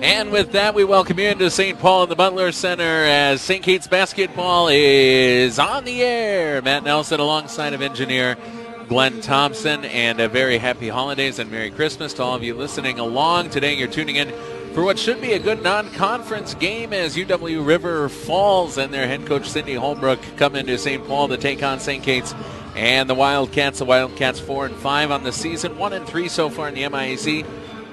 And with that, we welcome you into St. Paul in the Butler Center as St. Kate's basketball is on the air. Matt Nelson alongside of engineer Glenn Thompson, and a very happy holidays and Merry Christmas to all of you listening along. Today you're tuning in for what should be a good non-conference game as UW River Falls and their head coach Cindy Holbrook come into St. Paul to take on St. Kate's and the Wildcats. The Wildcats 4-5 on the season, 1-3 so far in the MIAC.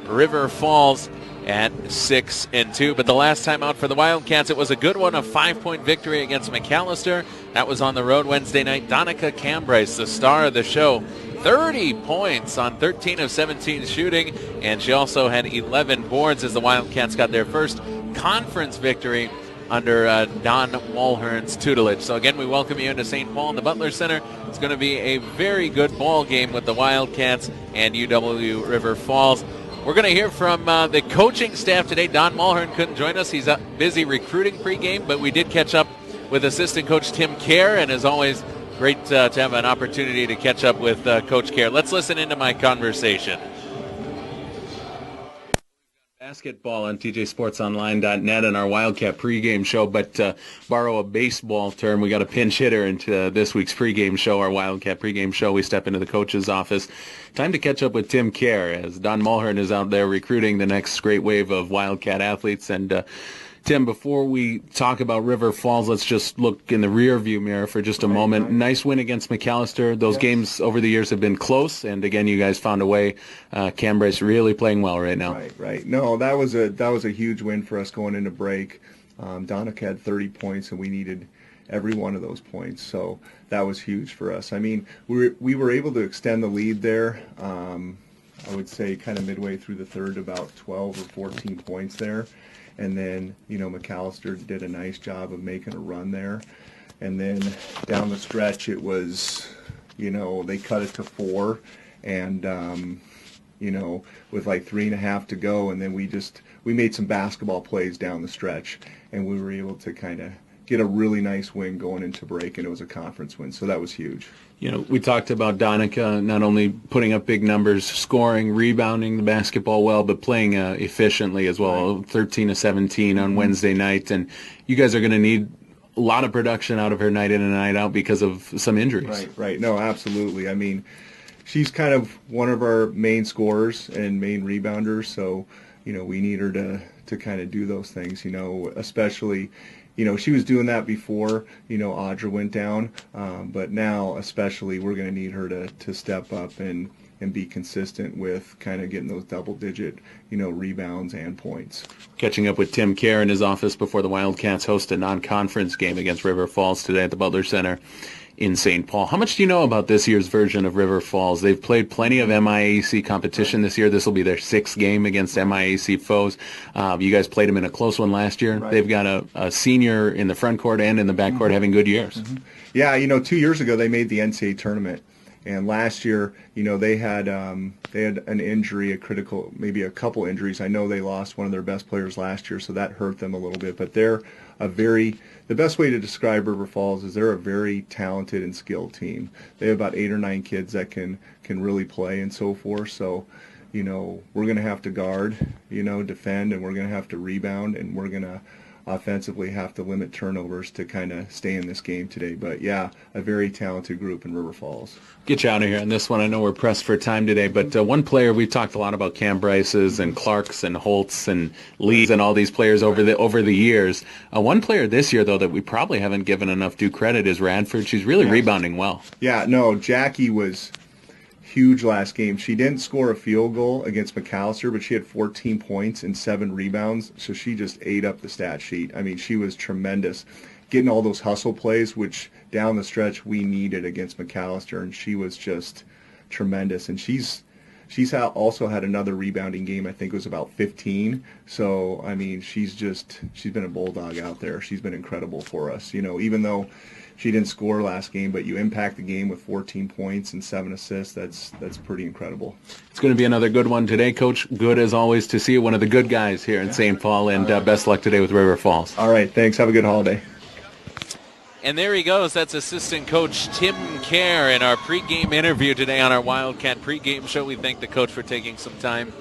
River Falls at 6-2. But the last time out for the Wildcats, it was a good one, a 5-point victory against McAllister. That was on the road Wednesday night. Donica Cambryce, the star of the show, 30 points on 13 of 17 shooting, and she also had 11 boards as the Wildcats got their first conference victory under Don Mulhern's tutelage. So again, we welcome you into St. Paul in the Butler Center. It's going to be a very good ball game with the Wildcats and UW River Falls. We're going to hear from the coaching staff today. Don Mulhern couldn't join us. He's busy recruiting pregame, but we did catch up with assistant coach Tim Kerr, and as always, great to have an opportunity to catch up with Coach Kerr. Let's listen into my conversation. Basketball on TJSportsOnline.net and our Wildcat pregame show, but borrow a baseball term, we got a pinch hitter into this week's pregame show, our Wildcat pregame show. We step into the coach's office. Time to catch up with Tim Kerr as Don Mulhern is out there recruiting the next great wave of Wildcat athletes. And Tim, before we talk about River Falls, let's just look in the rearview mirror for just a moment. Right. Nice win against McAllister. Those games over the years have been close, and again, you guys found a way. Cambryce really playing well right now. Right. No, that was a huge win for us going into break. Donica had 30 points, and we needed every one of those points, so that was huge for us. I mean, we were able to extend the lead there. I would say kind of midway through the third, about 12 or 14 points there. And then, McAllister did a nice job of making a run there. And then down the stretch, it was, they cut it to 4. And, with like 3.5 to go. And then we made some basketball plays down the stretch. And we were able to kind of get a really nice win going into break. And it was a conference win. So that was huge. We talked about Donica not only putting up big numbers, scoring, rebounding the basketball well, but playing efficiently as well. Right. 13 of 17 on Wednesday night. And you guys are going to need a lot of production out of her night in and night out because of some injuries. Right. No, absolutely. I mean, she's kind of one of our main scorers and main rebounders. So, we need her to kind of do those things, especially – she was doing that before, Audra went down, but now especially we're going to need her to step up and be consistent with kind of getting those double-digit, rebounds and points. Catching up with Tim Kerr in his office before the Wildcats host a non-conference game against River Falls today at the Butler Center in St. Paul. How much do you know about this year's version of River Falls? They've played plenty of MIAC competition this year. This will be their 6th game against MIAC foes. You guys played them in a close one last year. Right. They've got a senior in the front court and in the back court having good years. Mm-hmm. Yeah, 2 years ago they made the NCAA tournament. And last year, they had an injury, maybe a couple injuries. I know they lost one of their best players last year, so that hurt them a little bit. But they're the best way to describe River Falls is they're a very talented and skilled team. They have about 8 or 9 kids that can really play and so forth. So, we're going to have to guard, defend, and we're going to have to rebound, and we're going to offensively have to limit turnovers to kind of stay in this game today. But yeah, a very talented group in River Falls. Get you out of here on this one. I know we're pressed for time today, but one player, we've talked a lot about Cambryce's and Clark's and Holtz and Lee's and all these players over the years. One player this year, though, that we probably haven't given enough due credit is Radford. She's really rebounding well. Yeah, no, Jackie was huge last game. She didn't score a field goal against McAllister, but she had 14 points and 7 rebounds, so she just ate up the stat sheet. I mean, she was tremendous, getting all those hustle plays, which down the stretch we needed against McAllister, and she was just tremendous. And she's also had another rebounding game. I think it was about 15. So, I mean, she's been a bulldog out there. She's been incredible for us. Even though she didn't score last game, but you impact the game with 14 points and 7 assists. That's pretty incredible. It's going to be another good one today, Coach. Good as always to see you, one of the good guys here in St. Paul, and best luck today with River Falls. All right, thanks. Have a good holiday. And there he goes. That's assistant coach Tim Kerr in our pregame interview today on our Wildcat pregame show. We thank the coach for taking some time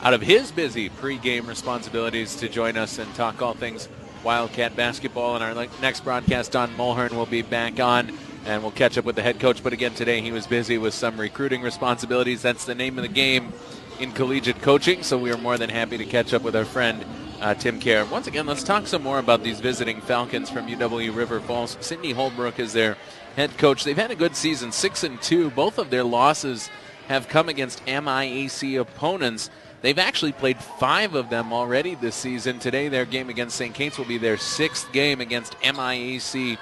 out of his busy pregame responsibilities to join us and talk all things Wildcat basketball. And our next broadcast, Don Mulhern will be back on, and we'll catch up with the head coach. But again, today he was busy with some recruiting responsibilities. That's the name of the game in collegiate coaching, so we are more than happy to catch up with our friend Tim Kerr. Once again, let's talk some more about these visiting Falcons from UW River Falls. Sidney Holbrook is their head coach. They've had a good season, 6-2. Both of their losses have come against MIAC opponents. They've actually played 5 of them already this season. Today, their game against St. Kate's will be their 6th game against MIAC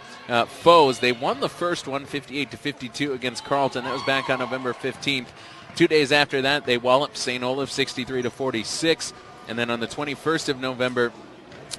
foes. They won the first one, 58-52 against Carleton. That was back on November 15th. 2 days after that, they walloped St. Olaf 63-46. And then on the 21st of November,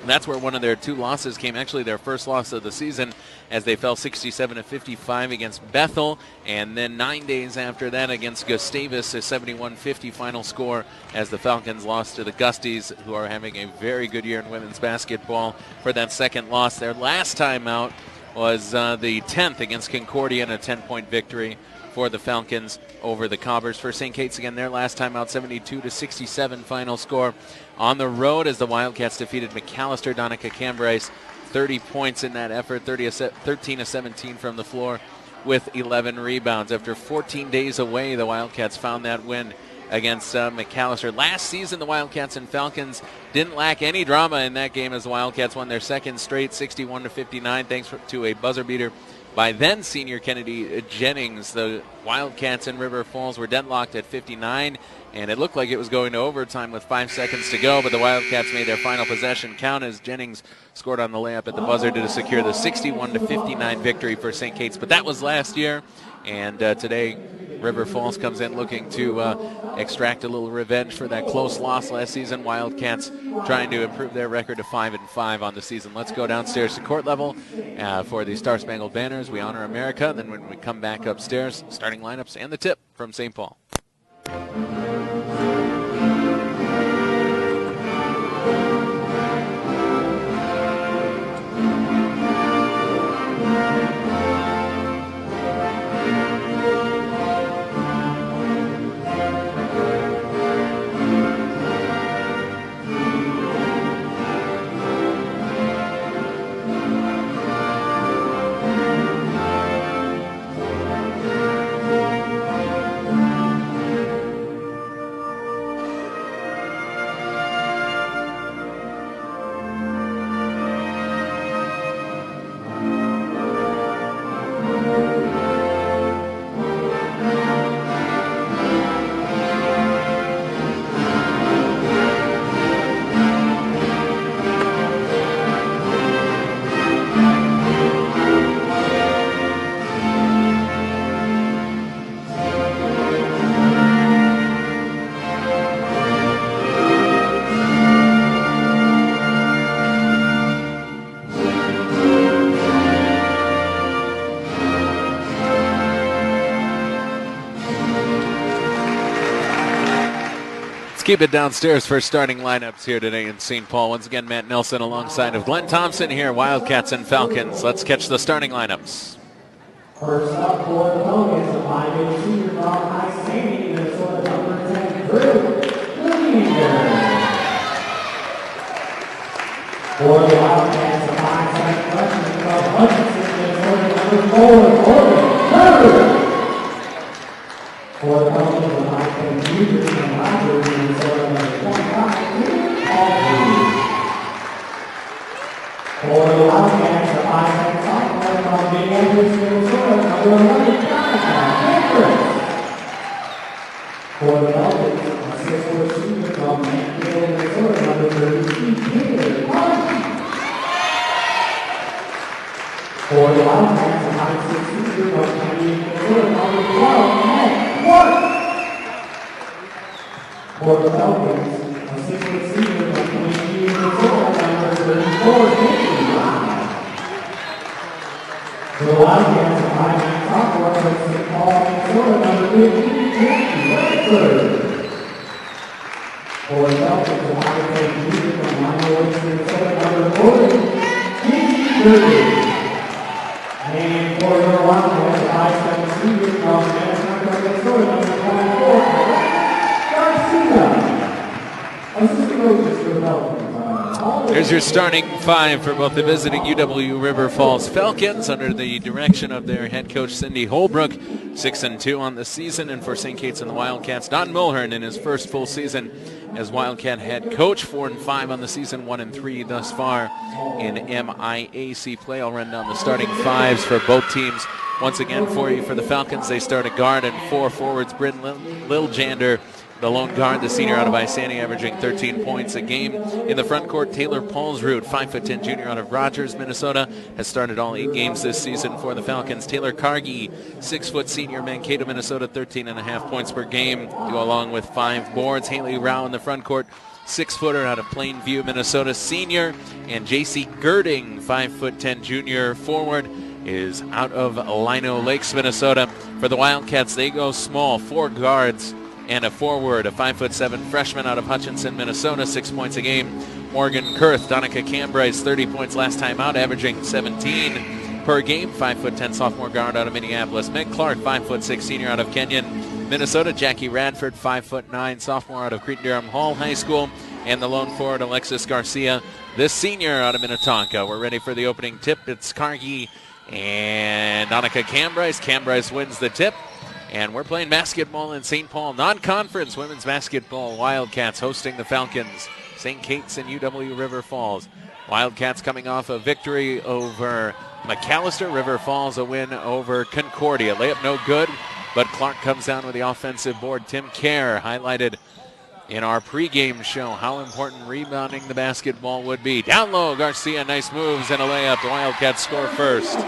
that's where one of their 2 losses came, actually their first loss of the season, as they fell 67-55 against Bethel. And then 9 days after that against Gustavus, a 71-50 final score, as the Falcons lost to the Gusties, who are having a very good year in women's basketball, for that second loss. Their last time out was the 10th against Concordia, in a 10-point victory for the Falcons over the Cobbers. For St. Kate's, again, their last time out, 72-67 final score on the road, as the Wildcats defeated McAllister. Donica Cambrise, 30 points in that effort, 13-17 from the floor with 11 rebounds. After 14 days away, the Wildcats found that win against McAllister. Last season, the Wildcats and Falcons didn't lack any drama in that game, as the Wildcats won their second straight, 61-59, thanks to a buzzer beater by then senior Kennedy Jennings. The Wildcats in River Falls were deadlocked at 59, and it looked like it was going to overtime with 5 seconds to go, but the Wildcats made their final possession count as Jennings scored on the layup at the buzzer to secure the 61-59 victory for St. Kate's. But that was last year, and today River Falls comes in looking to extract a little revenge for that close loss last season. Wildcats trying to improve their record to 5-5 on the season. Let's go downstairs to court level for the Star Spangled Banners. We honor America. Then when we come back upstairs, starting lineups and the tip from St. Paul. Keep it downstairs for starting lineups here today in St. Paul. Once again, Matt Nelson alongside of Glenn Thompson here, Wildcats and Falcons. Let's catch the starting lineups. First up for the Falcons, a 5'8" senior from High Standing, Minnesota, number 10, Drew Linder. For the Wildcats, a 5'7" freshman from Hutchinson, Minnesota, number 4, Gordon Carter. For the Falcons, a 5'10" junior from Rogers, Minnesota, number 25, Paul. For the Wildcats, a 5'10" sophomore from Minneapolis, Minnesota, number 11, Jonathan. For the Falcons, a 6'4" senior from Mansfield, Minnesota, number 33, Taylor Park. For the Wildcats, a 5'6" senior from Kennedy, Minnesota, number 12, Matt Ward. For the Falcons, a 6'4" senior from Kennedy, Minnesota, number 34, Taylor Ryan. For the Wildcats, a 5'9" sophomore from St. Paul, Minnesota, number 15, Jackie Redford. For the Falcons, a 5'10" junior from Minneapolis, Minnesota, number 40, Casey Burger. And for the Wildcats, a 5'7" senior from Minnesota, number 24, Garcia. Assistant coaches for the Falcons. There's your starting five for both the visiting UW River Falls Falcons under the direction of their head coach Cindy Holbrook, 6-2 on the season, and for St. Kate's and the Wildcats, Don Mulhern in his first full season as Wildcat head coach, 4-5 on the season, 1-3 thus far in MIAC play. I'll run down the starting fives for both teams once again for you. For the Falcons, they start at guard and 4 forwards. Bryn Liljander, the lone guard, the senior out of Isani, averaging 13 points a game. In the front court, Taylor Paulsrud, 5'10" junior out of Rogers, Minnesota, has started all 8 games this season for the Falcons. Taylor Cargie, 6' senior, Mankato, Minnesota, 13.5 points per game, to go along with 5 boards. Haley Rao in the front court, 6-footer out of Plainview, Minnesota, senior. And J.C. Girding, 5'10" junior forward, is out of Lino Lakes, Minnesota. For the Wildcats, they go small, 4 guards and a forward, a 5'7" freshman out of Hutchinson, Minnesota, 6 points a game. Morgan Kurth, Donica Cambryce, 30 points last time out, averaging 17 per game. 5'10" sophomore guard out of Minneapolis. Meg Clark, 5'6" senior out of Kenyon, Minnesota. Jackie Radford, 5'9", sophomore out of Cretin-Derham Hall High School. And the lone forward, Alexis Garcia, this senior out of Minnetonka. We're ready for the opening tip. It's Cargie and Donica Cambryce. Cambryce wins the tip. And we're playing basketball in St. Paul. Non-conference women's basketball. Wildcats hosting the Falcons. St. Kate's and UW River Falls. Wildcats coming off a victory over McAllister. River Falls a win over Concordia. Layup no good, but Clark comes down with the offensive board. Tim Kerr highlighted in our pregame show how important rebounding the basketball would be. Down low, Garcia, nice moves and a layup. The Wildcats score first.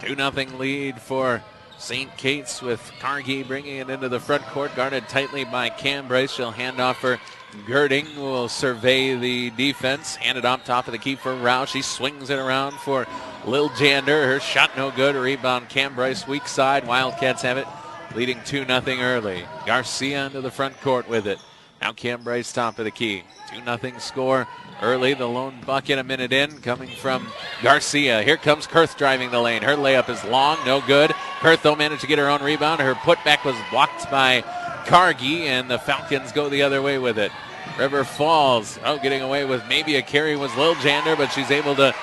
2-0 lead for St. Kate's, with Cargie bringing it into the front court, guarded tightly by Cambryce. She'll hand off for Girding, who will survey the defense. Hand it up top of the key for Rao. She swings it around for Liljander. Her shot no good. Rebound Cambryce, weak side. Wildcats have it, leading 2-0 early. Garcia into the front court with it. Now Cambryce top of the key. 2-0 score early. The lone bucket a minute in, coming from Garcia. Here comes Kurth driving the lane. Her layup is long, no good. Kurth, though, managed to get her own rebound. Her putback was blocked by Cargie, and the Falcons go the other way with it. River Falls, getting away with maybe a carry was Liljander, but she's able to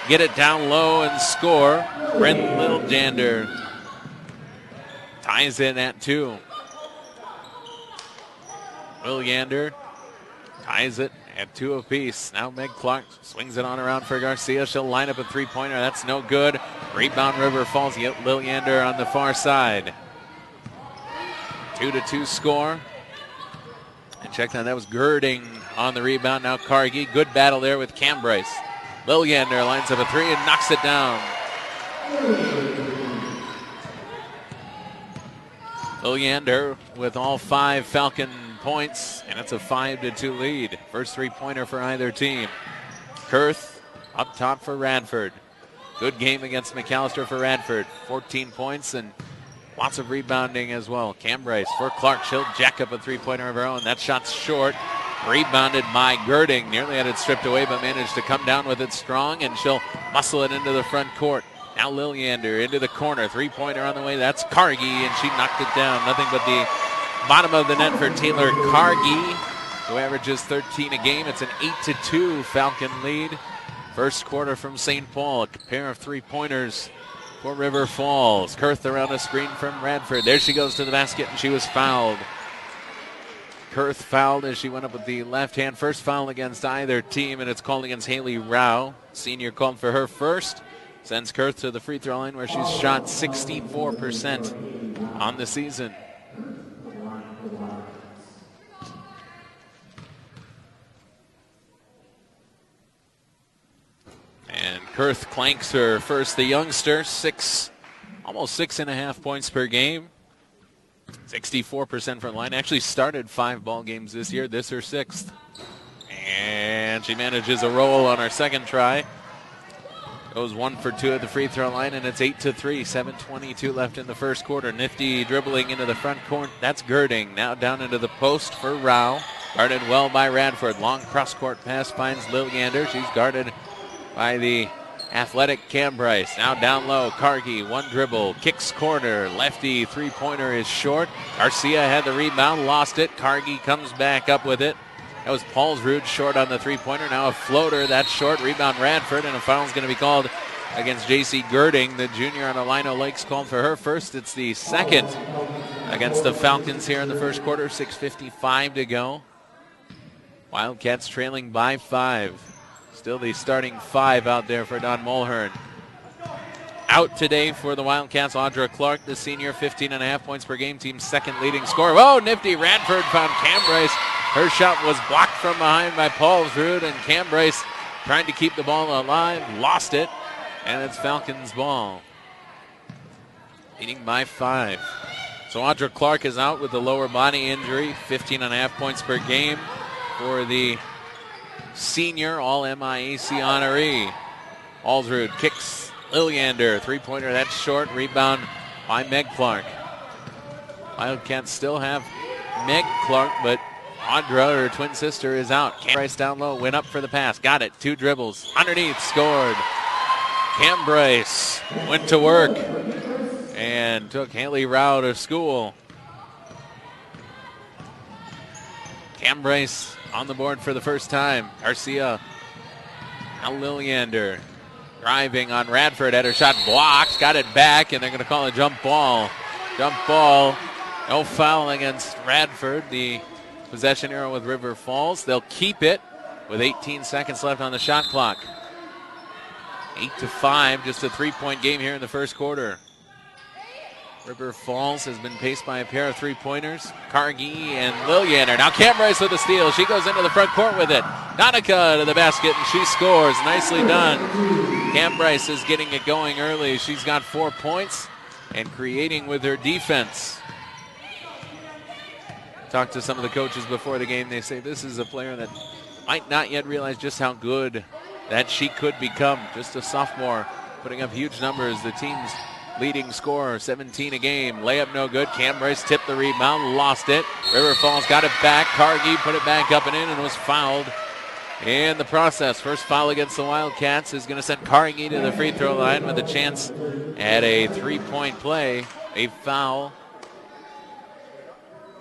get it down low and score. Bryn Liljander ties in at 2. Liljander ties it at 2 apiece. Now Meg Clark swings it on around for Garcia. She'll line up a 3-pointer. That's no good. Rebound River Falls. Liljander on the far side. 2-2 score. And check that was Girding on the rebound. Now Cargie. Good battle there with Cambryce. Liljander lines up a 3 and knocks it down. Liljander with all 5 Falcon points, and it's a 5-2 lead. First 3-pointer for either team. Kurth up top for Radford. Good game against McAllister for Radford. 14 points and lots of rebounding as well. Cambryce for Clark. She'll jack up a 3-pointer of her own. That shot's short. Rebounded by Girding. Nearly had it stripped away, but managed to come down with it strong, and she'll muscle it into the front court. Now Liljander into the corner. 3-pointer on the way. That's Cargie, and she knocked it down. Nothing but the bottom of the net for Taylor Cargie, who averages 13 a game. It's an 8-2 Falcon lead. First quarter from St. Paul. A pair of 3-pointers for River Falls. Kurth around a screen from Radford. There she goes to the basket, and she was fouled. Kurth fouled as she went up with the left hand. First foul against either team, and it's called against Haley Rao. Senior called for her first. Sends Kurth to the free throw line, where she's shot 64% on the season. And Kurth clanks her first. The youngster, almost 6.5 points per game. 64% from the line. Actually started 5 ball games this year. This her 6th. And she manages a roll on her second try. Goes 1 for 2 at the free throw line, and it's 8-3. 7:22 left in the first quarter. Nifty dribbling into the front court. That's Girding. Now down into the post for Rao. Guarded well by Radford. Long cross-court pass finds Liljander. She's guarded by the athletic Cam Bryce. Now down low, Cargie, one dribble, kicks corner, lefty three-pointer is short. Garcia had the rebound, lost it. Cargie comes back up with it. That was Paulsrud short on the three-pointer. Now a floater, that's short. Rebound Radford, and a foul's going to be called against J.C. Girding, the junior on Alino Lakes, called for her first. It's the second against the Falcons here in the first quarter. 6:55 to go. Wildcats trailing by 5. Still the starting 5 out there for Don Mulhern. Out today for the Wildcats, Audra Clark, the senior, 15.5 points per game, team's second leading scorer. Oh, nifty. Radford found Cam Bryce. Her shot was blocked from behind by Paulsrud, and Cam Bryce trying to keep the ball alive, lost it, and it's Falcons' ball. Leading by 5. So Audra Clark is out with the lower body injury, 15.5 points per game for the senior All-MIAC honoree. Paulsrud kicks Lilliander, three-pointer, that's short. Rebound by Meg Clark. Wildcats still have Meg Clark, but Audra, her twin sister, is out. Cam Bryce down low, went up for the pass, got it, 2 dribbles, underneath, scored. Cam Bryce went to work and took Haley Rao to school. Cam Bryce on the board for the first time. Garcia, now Lilliander driving on Radford, had her shot blocked, got it back, and they're going to call a jump ball. Jump ball, no foul against Radford. The possession arrow with River Falls. They'll keep it with 18 seconds left on the shot clock. 8-5, just a 3-point game here in the first quarter. River Falls has been paced by a pair of three-pointers, Cargie and Lilliander. Now Cam Bryce with the steal. She goes into the front court with it. Donica to the basket, and she scores. Nicely done. Cam Bryce is getting it going early. She's got 4 points and creating with her defense. Talked to some of the coaches before the game. They say this is a player that might not yet realize just how good that she could become. Just a sophomore, putting up huge numbers. The team's leading scorer, 17 a game. Layup no good. Cam Bryce tipped the rebound, lost it. River Falls got it back. Cargie put it back up and in and was fouled in the process. First foul against the Wildcats is going to send Cargie to the free throw line with a chance at a 3-point play. A foul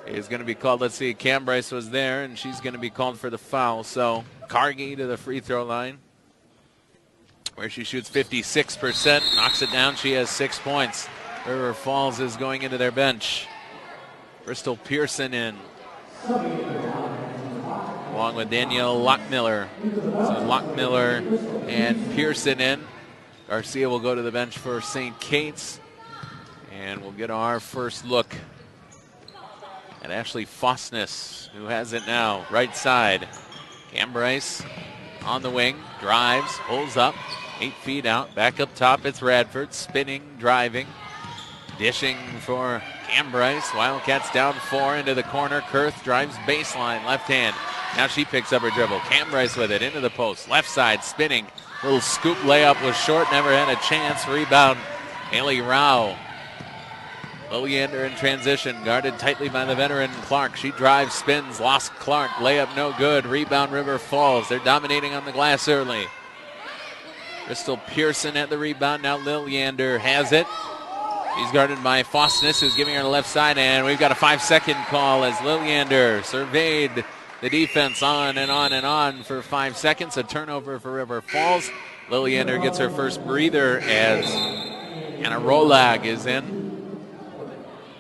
is going to be called. Let's see, Cam Bryce was there, and she's going to be called for the foul. So Cargie to the free throw line, where she shoots 56%, knocks it down. She has 6 points. River Falls is going into their bench. Bristol Pearson in, along with Danielle Lockmiller. So Lockmiller and Pearson in. Garcia will go to the bench for St. Kate's. And we'll get our first look at Ashley Fosness, who has it now, right side. Cam Bryce on the wing, drives, pulls up, 8 feet out, back up top, it's Radford, spinning, driving, dishing for Cam Bryce. Wildcats down 4 into the corner. Kurth drives baseline, left hand. Now she picks up her dribble. Cam Bryce with it, into the post, left side, spinning, little scoop layup was short, never had a chance. Rebound, Haley Rao. Lilliander in transition, guarded tightly by the veteran Clark. She drives, spins, lost Clark. Layup no good. Rebound River Falls. They're dominating on the glass early. Bristol Pearson at the rebound. Now Lilliander has it. She's guarded by Fosness, who's giving her the left side, and we've got a 5-second call as Lilliander surveyed the defense on and on and on for 5 seconds. A turnover for River Falls. Lilliander gets her first breather as Anna Rolag is in.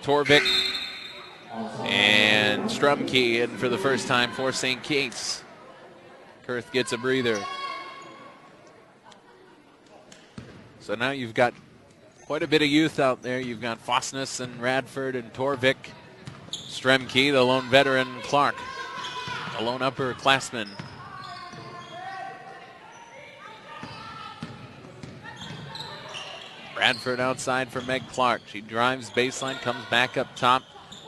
Torvik and Strumke in for the first time for St. Kate's. Kurth gets a breather. So now you've got quite a bit of youth out there. You've got Fosness and Radford and Torvik. Stremke, the lone veteran, Clark, the lone upperclassman. Radford outside for Meg Clark. She drives baseline, comes back up top.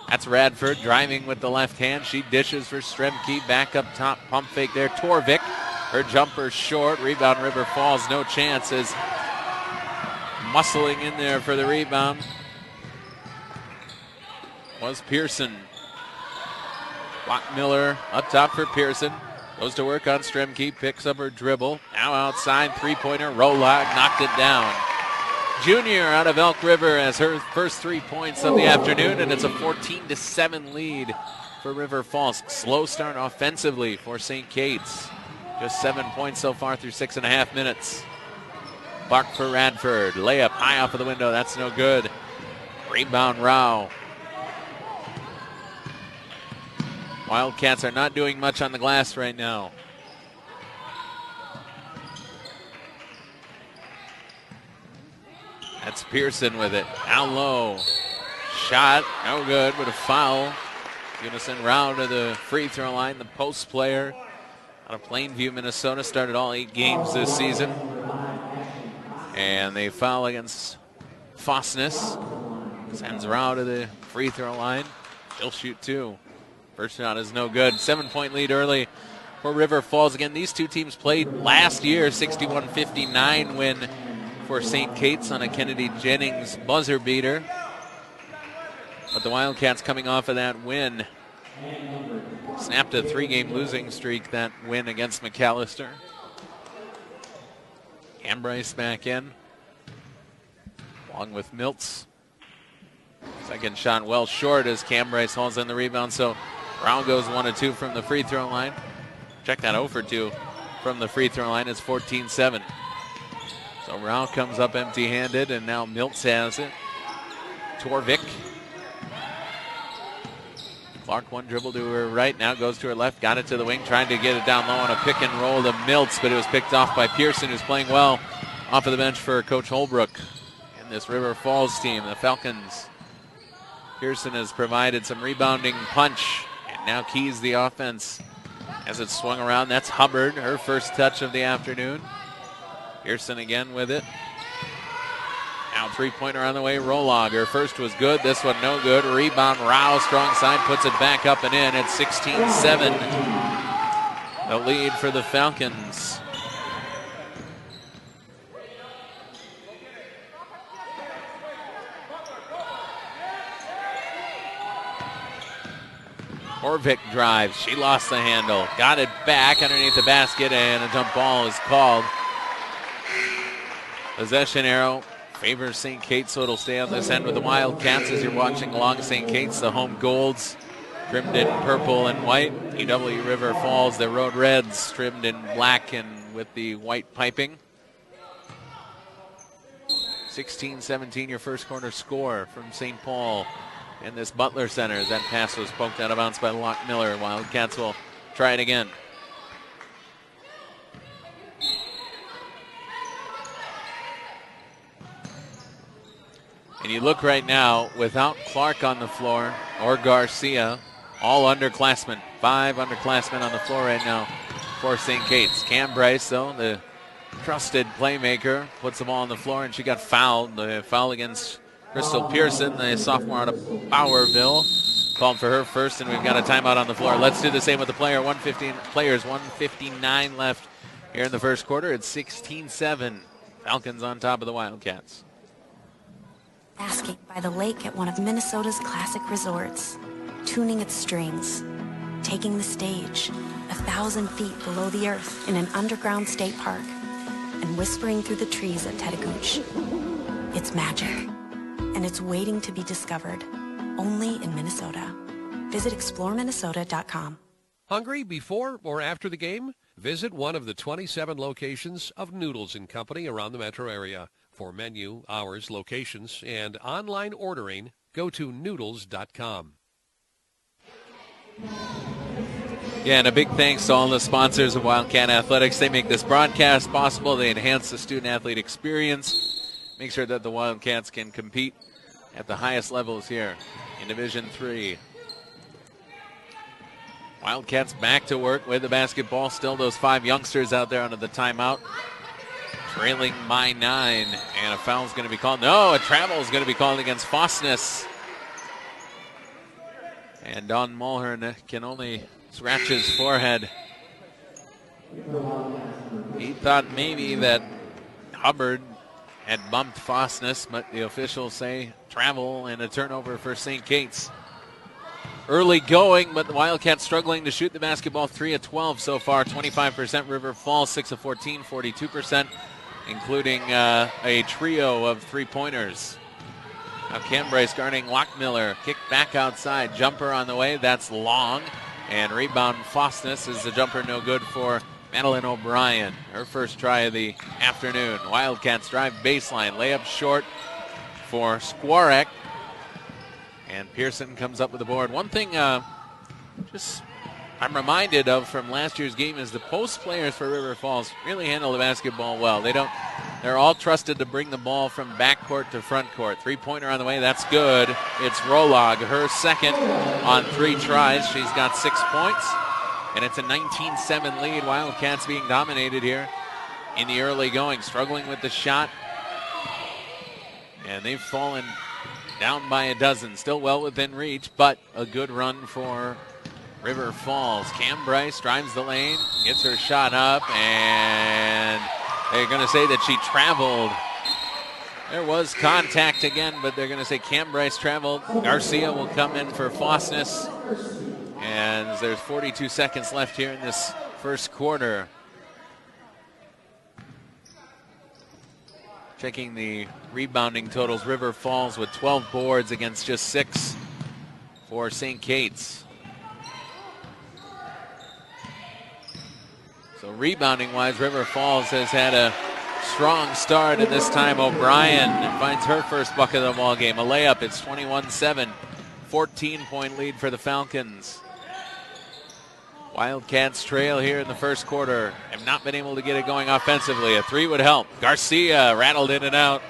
That's Radford driving with the left hand. She dishes for Stremke, back up top, pump fake there. Torvik, her jumper short. Rebound River Falls, no chances. Muscling in there for the rebound was Pearson. Lockmiller up top for Pearson. Goes to work on Stremke, picks up her dribble. Now outside, three-pointer, Rolog, knocked it down. Junior out of Elk River has her first 3 points of the afternoon, and it's a 14-7 lead for River Falls. Slow start offensively for St. Kate's. Just 7 points so far through 6.5 minutes. Buck for Radford. Layup high off of the window. That's no good. Rebound Rao. Wildcats are not doing much on the glass right now. That's Pearson with it. Down low. Shot. No good, but a foul. Unison Rao to the free throw line. The post player out of Plainview, Minnesota, started all 8 games this season. And they foul against Fosness. Sends Rao to the free throw line. She'll shoot 2. First shot is no good. 7-point lead early for River Falls. Again, these two teams played last year. 61-59 win for St. Kate's on a Kennedy Jennings buzzer beater. But the Wildcats coming off of that win. Snapped a 3-game losing streak, that win against McAllister. Ambryce back in, along with Miltz. Second shot well short as Cambryce hauls in the rebound. So Brown goes 1 of 2 from the free throw line. Check that, 0 for 2 from the free throw line. It's 14-7. So Rao comes up empty-handed, and now Miltz has it. Torvik. Clark one dribble to her right, now goes to her left, got it to the wing, trying to get it down low on a pick and roll to Miltz, but it was picked off by Pearson, who's playing well off of the bench for Coach Holbrook in this River Falls team, the Falcons. Pearson has provided some rebounding punch, and now keys the offense as it's swung around. That's Hubbard, her first touch of the afternoon. Pearson again with it. Now three-pointer on the way, Rolog. Her first was good, this one no good. Rebound, Rao, strong side, puts it back up and in. It's 16-7, the lead for the Falcons. Orvik drives, she lost the handle. Got it back underneath the basket, and a jump ball is called. Possession arrow favors St. Kate's, so it'll stay on this end with the Wildcats as you're watching along. St. Kate's, the home golds, trimmed in purple and white. UW River Falls, the road reds, trimmed in black and with the white piping. 16-17, your first quarter score from St. Paul in this Butler Center as that pass was poked out of bounds by Locke Miller. Wildcats will try it again. And you look right now, without Clark on the floor or Garcia, all underclassmen. 5 underclassmen on the floor right now for St. Kate's. Cam Bryce, though, the trusted playmaker, puts the ball on the floor, and she got fouled. The foul against Crystal Pearson, the sophomore out of Bowerville. Called for her first, and we've got a timeout on the floor. Let's do the same with the players. 1:59 left here in the first quarter. It's 16-7. Falcons on top of the Wildcats. Basking by the lake at one of Minnesota's classic resorts, tuning its strings, taking the stage 1,000 feet below the earth in an underground state park, and whispering through the trees at Tetagooch. It's magic, and it's waiting to be discovered only in Minnesota. Visit exploreminnesota.com. Hungry before or after the game? Visit one of the 27 locations of Noodles & Company around the metro area. For menu, hours, locations, and online ordering, go to noodles.com. Yeah, and a big thanks to all the sponsors of Wildcat Athletics. They make this broadcast possible. They enhance the student-athlete experience. Make sure that the Wildcats can compete at the highest levels here in Division III. Wildcats back to work with the basketball. Still those 5 youngsters out there under the timeout. Trailing by 9, and a foul is going to be called. No, a travel is going to be called against Fosness. And Don Mulhern can only scratch his forehead. He thought maybe that Hubbard had bumped Fosness, but the officials say travel and a turnover for St. Kate's. early going, but the Wildcats struggling to shoot the basketball. 3 of 12 so far, 25%. River Falls 6 of 14, 42%, including a trio of three-pointers. Now Cambryce guarding Lockmiller. Kick back outside. Jumper on the way. That's long. And rebound Faustness is the jumper no good for Madeline O'Brien. Her first try of the afternoon. Wildcats drive baseline. Layup short for Skwarek. And Pearson comes up with the board. One thing I'm reminded of from last year's game is the post players for River Falls really handle the basketball well. They're all trusted to bring the ball from backcourt to front court. Three-pointer on the way, that's good. It's Rolog, her second on 3 tries. She's got 6 points, and it's a 19-7 lead. Wildcats being dominated here in the early going, struggling with the shot. And they've fallen down by a dozen, still well within reach, but a good run for River Falls. Cambryce drives the lane, gets her shot up, and they're going to say that she traveled. There was contact again, but they're going to say Cambryce traveled. Garcia will come in for Faustness, and there's 42 seconds left here in this first quarter. Checking the rebounding totals, River Falls with 12 boards against just 6 for St. Kate's. So rebounding-wise, River Falls has had a strong start, and this time O'Brien finds her first bucket of the ball game. A layup, it's 21-7, 14-point lead for the Falcons. Wildcats trail here in the first quarter. Have not been able to get it going offensively. A 3 would help. Garcia rattled in and out.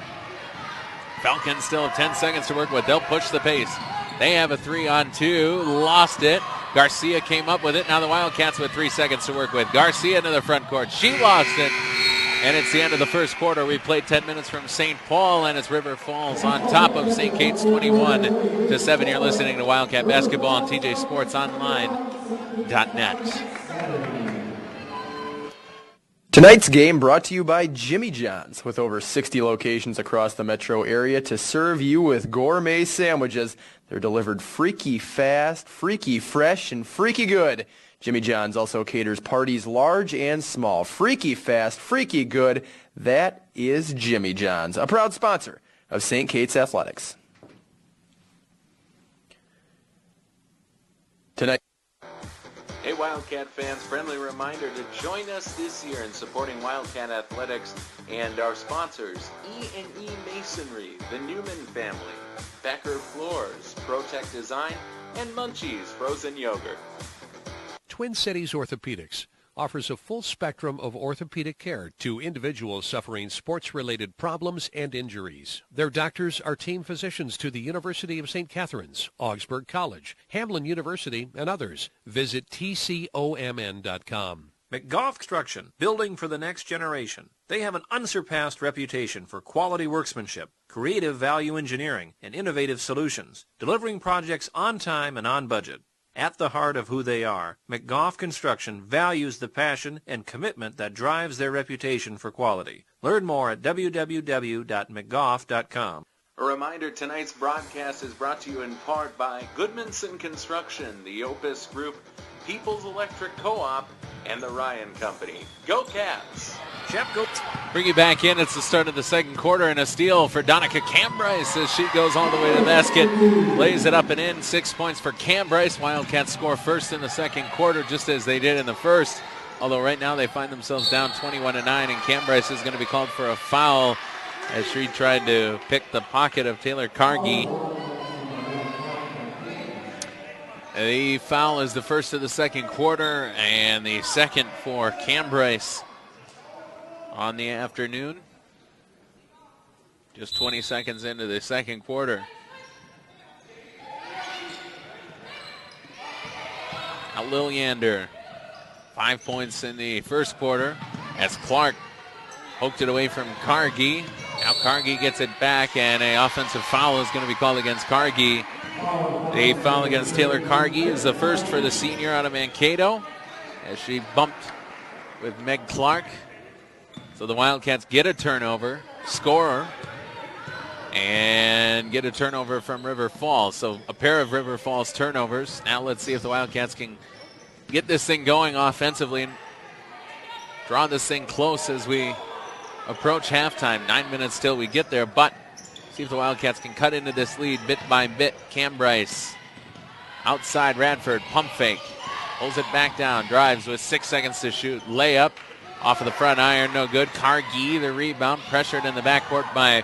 Falcons still have 10 seconds to work with. They'll push the pace. They have a 3-on-2. Lost it. Garcia came up with it. Now the Wildcats with 3 seconds to work with. Garcia into the front court. She lost it. And it's the end of the first quarter. We played 10 minutes from St. Paul, and it's River Falls on top of St. Kate's 21-7. You're listening to Wildcat Basketball on TJSportsOnline.net. Tonight's game brought to you by Jimmy John's, with over 60 locations across the metro area to serve you with gourmet sandwiches. They're delivered freaky fast, freaky fresh, and freaky good. Jimmy John's also caters parties large and small. Freaky fast, freaky good. That is Jimmy John's, a proud sponsor of St. Kate's Athletics. Tonight. Hey Wildcat fans, friendly reminder to join us this year in supporting Wildcat Athletics and our sponsors, E&E Masonry, the Newman family, Becker Floors, ProTech Design, and Munchies Frozen Yogurt. Twin Cities Orthopedics offers a full spectrum of orthopedic care to individuals suffering sports-related problems and injuries. Their doctors are team physicians to the University of St. Catharines, Augsburg College, Hamline University, and others. Visit tcomn.com. McGough Construction, building for the next generation. They have an unsurpassed reputation for quality workmanship, creative value engineering, and innovative solutions, delivering projects on time and on budget. At the heart of who they are, McGough Construction values the passion and commitment that drives their reputation for quality. Learn more at www.mcgough.com. A reminder, tonight's broadcast is brought to you in part by Goodmanson Construction, the Opus Group, People's Electric Co-op, and the Ryan Company. Go Cats! Shep, go. Bring you back in. It's the start of the second quarter, and a steal for Donica Cambryce as she goes all the way to the basket. Lays it up and in. 6 points for Cambryce. Wildcats score first in the second quarter, just as they did in the first. Although right now they find themselves down 21-9, and Cambryce is going to be called for a foul as she tried to pick the pocket of Taylor Cargie. The foul is the first of the second quarter, and the second for Cambryce on the afternoon. Just 20 seconds into the second quarter. Now Lilliander, 5 points in the first quarter as Clark poked it away from Cargie. Now Cargie gets it back, and an offensive foul is going to be called against Cargie. The foul against Taylor Cargie is the first for the senior out of Mankato as she bumped with Meg Clark. So the Wildcats get a turnover, score, and get a turnover from River Falls. So a pair of River Falls turnovers. Now let's see if the Wildcats can get this thing going offensively and draw this thing close as we approach halftime. 9 minutes till we get there, but see if the Wildcats can cut into this lead bit by bit. Cam Bryce outside Radford, pump fake, pulls it back down, drives with 6 seconds to shoot, layup off of the front iron, no good. Cargie the rebound, pressured in the backcourt by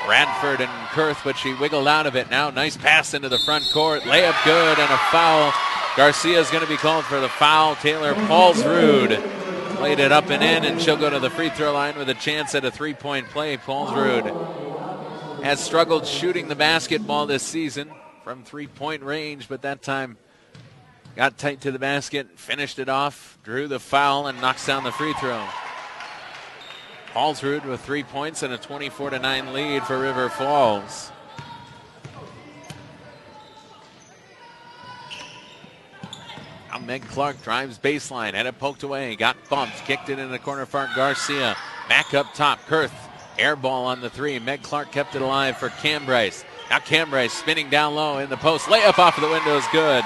Radford and Kurth, but she wiggled out of it. Now nice pass into the front court, layup good, and a foul. Garcia is going to be called for the foul. Taylor Paulsrud played it up and in, and she'll go to the free throw line with a chance at a three-point play. Paulsrud has struggled shooting the basketball this season from three-point range, but that time got tight to the basket, finished it off, drew the foul, and knocks down the free throw. Paulsrud with 3 points and a 24-9 lead for River Falls. Now Meg Clark drives baseline, had it poked away, got bumped, kicked it in the corner for Garcia. Back up top, Kurth, air ball on the three. Meg Clark kept it alive for Cam Bryce. Now Cam Bryce spinning down low in the post, layup off of the window is good.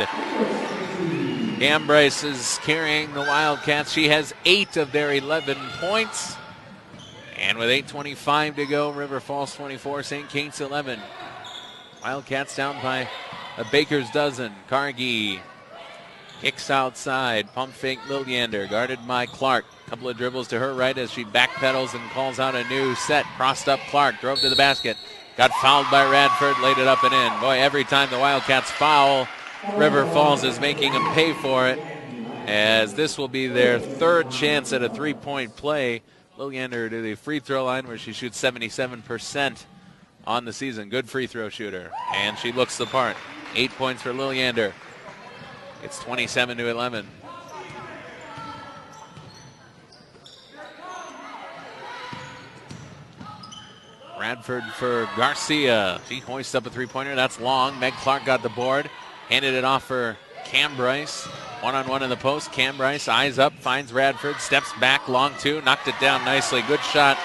Cam Bryce is carrying the Wildcats. She has 8 of their 11 points. And with 8:25 to go, River Falls 24, St. Kate's 11. Wildcats down by a baker's dozen. Cargie kicks outside. Pump fake Lilliander, guarded by Clark. Couple of dribbles to her right as she backpedals and calls out a new set. Crossed up Clark, drove to the basket. Got fouled by Radford, laid it up and in. Boy, every time the Wildcats foul, River Falls is making them pay for it, as this will be their third chance at a three-point play. Lilliander to the free throw line where she shoots 77% on the season. Good free throw shooter, and she looks the part. 8 points for Lilliander. It's 27-11. Radford for Garcia. She hoists up a three-pointer. That's long. Meg Clark got the board. Handed it off for Cam Bryce. One-on-one in the post. Cam Bryce eyes up, finds Radford, steps back, long two, knocked it down nicely. Good shot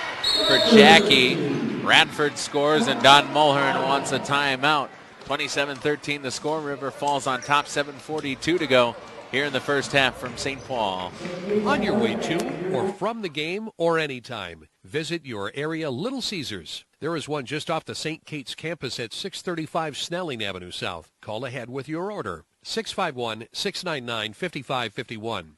for Jackie. Radford scores, and Don Mulhern wants a timeout. 27-13 the score. River Falls on top, 7:42 to go here in the first half from St. Paul. On your way to or from the game or anytime, visit your area Little Caesars. There is one just off the St. Kate's campus at 635 Snelling Avenue South. Call ahead with your order. 651-699-5551.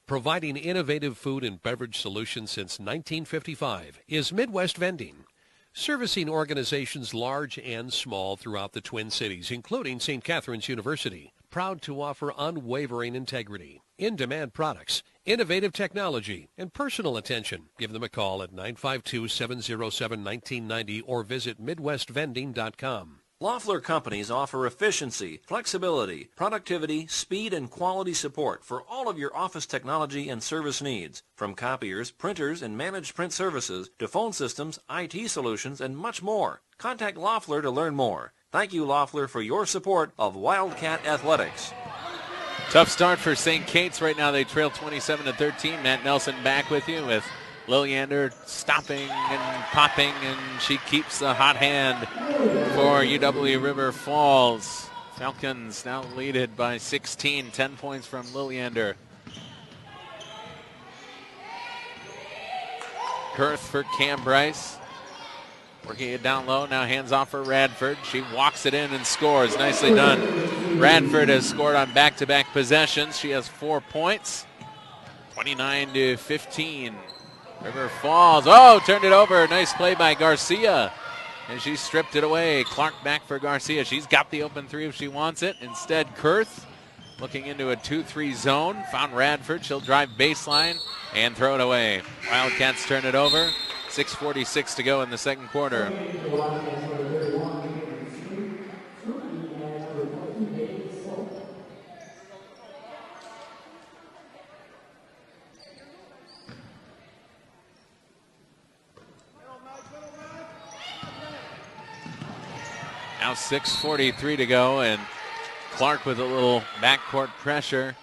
Providing innovative food and beverage solutions since 1955 is Midwest Vending. Servicing organizations large and small throughout the Twin Cities, including St. Catherine's University. Proud to offer unwavering integrity, in-demand products, innovative technology, and personal attention. Give them a call at 952-707-1990 or visit MidwestVending.com. Loeffler Companies offer efficiency, flexibility, productivity, speed, and quality support for all of your office technology and service needs. From copiers, printers, and managed print services to phone systems, IT solutions, and much more. Contact Loeffler to learn more. Thank you, Loeffler, for your support of Wildcat Athletics. Tough start for St. Kate's. Right now they trail 27-13. Matt Nelson back with you with Lilliander stopping and popping, and she keeps the hot hand for UW River Falls. Falcons now leaded by 16, 10 points from Lilliander. Kurth for Cam Bryce. Working it down low, now hands off for Radford. She walks it in and scores. Nicely done. Radford has scored on back-to-back possessions. She has 4 points. 29-15. River Falls. Oh, turned it over. Nice play by Garcia. And she stripped it away. Clark back for Garcia. She's got the open three if she wants it. Instead, Kurth looking into a 2-3 zone. Found Radford. She'll drive baseline and throw it away. Wildcats turn it over. 6:46 to go in the second quarter. Now 6:43 to go, and Clark with a little backcourt pressure.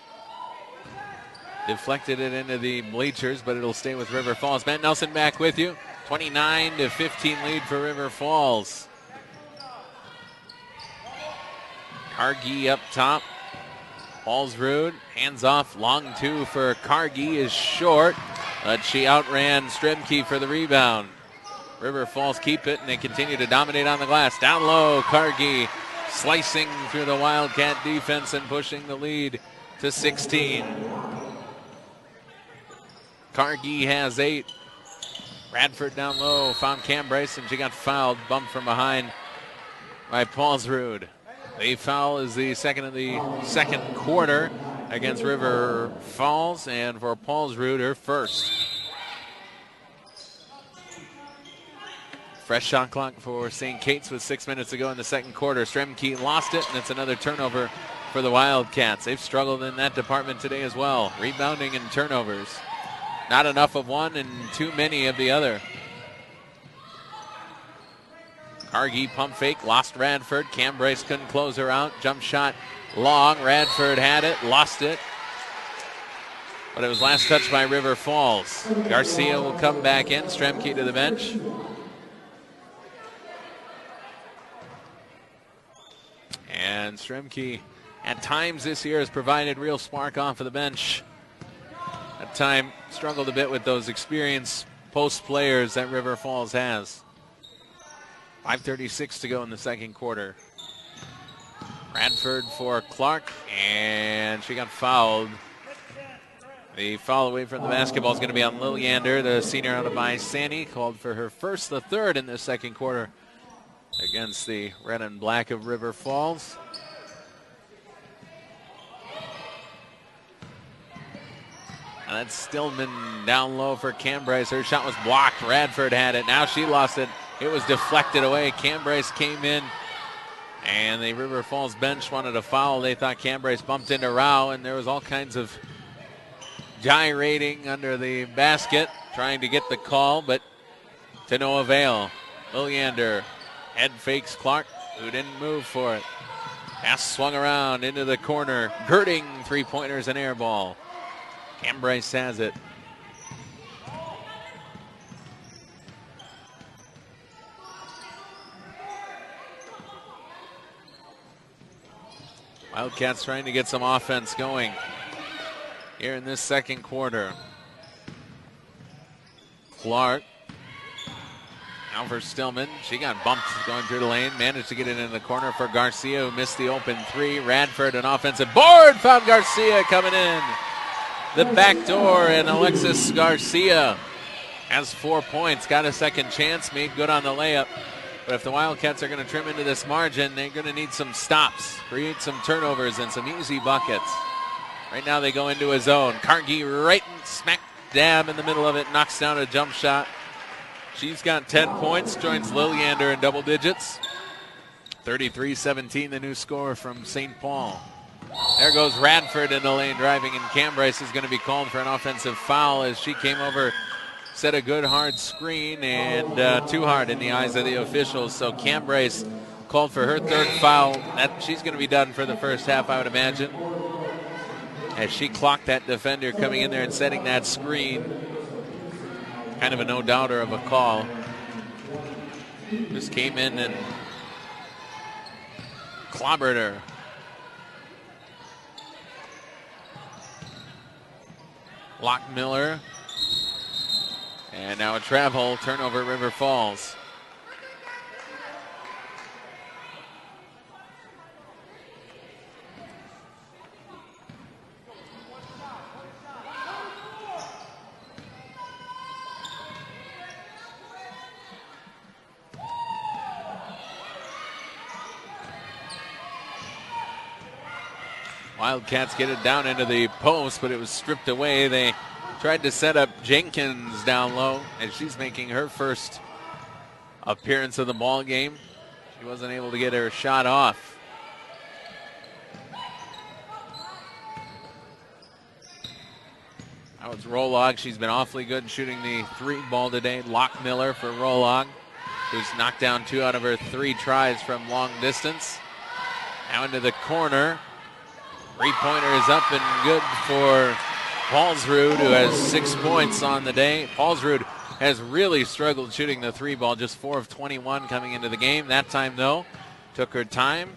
Deflected it into the bleachers, but it'll stay with River Falls. Matt Nelson back with you. 29-15 lead for River Falls. Cargie up top. Paulsrud, hands off, long two for Cargie is short, but she outran Stremke for the rebound. River Falls keep it, and they continue to dominate on the glass. Down low, Cargie slicing through the Wildcat defense and pushing the lead to 16. Cargie has 8. Radford down low, found Cambryce, and she got fouled, bumped from behind by Paulsrud. The foul is the second of the second quarter against River Falls, and for Paulsrud, her first. Fresh shot clock for St. Kate's with 6 minutes to go in the second quarter. Stremke lost it, and it's another turnover for the Wildcats. They've struggled in that department today as well. Rebounding and turnovers. Not enough of one and too many of the other. Cargie pump fake, lost Radford. Cambryce couldn't close her out. Jump shot long. Radford had it, lost it. But it was last touched by River Falls. Garcia will come back in. Stremke to the bench. And Stremke at times this year has provided real spark off of the bench. At time struggled a bit with those experienced post players that River Falls has. 5:36 to go in the second quarter. Radford for Clark, and she got fouled. The foul away from the basketball is going to be on Lilyander, the senior out of Isani, called for her first, the third in the second quarter against the red and black of River Falls. And that's Stillman down low for Cambryce. Her shot was blocked. Radford had it. Now she lost it. It was deflected away. Cambryce came in, and the River Falls bench wanted a foul. They thought Cambryce bumped into Rao, and there was all kinds of gyrating under the basket, trying to get the call, but to no avail. Lilyander head fakes Clark, who didn't move for it. Pass swung around into the corner. Girding three-pointers and air ball. Cambryce has it. Wildcats trying to get some offense going here in this second quarter. Clark. Now for Stillman. She got bumped going through the lane. Managed to get it in the corner for Garcia, who missed the open three. Radford, an offensive board. Found Garcia coming in. The back door, and Alexis Garcia has 4 points. Got a second chance. Made good on the layup. But if the Wildcats are going to trim into this margin, they're going to need some stops, create some turnovers, and some easy buckets. Right now they go into a zone. Cargie right smack dab in the middle of it, knocks down a jump shot. She's got 10 points, joins Lilyander in double digits. 33-17, the new score from St. Paul. There goes Radford in the lane driving, and Cambryce is going to be called for an offensive foul as she came over, set a good hard screen, and too hard in the eyes of the officials. So Cambryce called for her third foul. She's going to be done for the first half, I would imagine, as she clocked that defender coming in there and setting that screen. Kind of a no-doubter of a call. Just came in and clobbered her. Lockmiller. And now a travel, turnover, River Falls. Wildcats get it down into the post, but it was stripped away. They tried to set up Jenkins down low, and she's making her first appearance of the ball game. She wasn't able to get her shot off. Now it's Rolog. She's been awfully good shooting the three ball today. Lockmiller for Rolog, who's knocked down 2 out of her 3 tries from long distance. Now into the corner. Three-pointer is up and good for Paulsrud, who has 6 points on the day. Paulsrud has really struggled shooting the 3 ball, just 4 of 21 coming into the game. That time, though, took her time,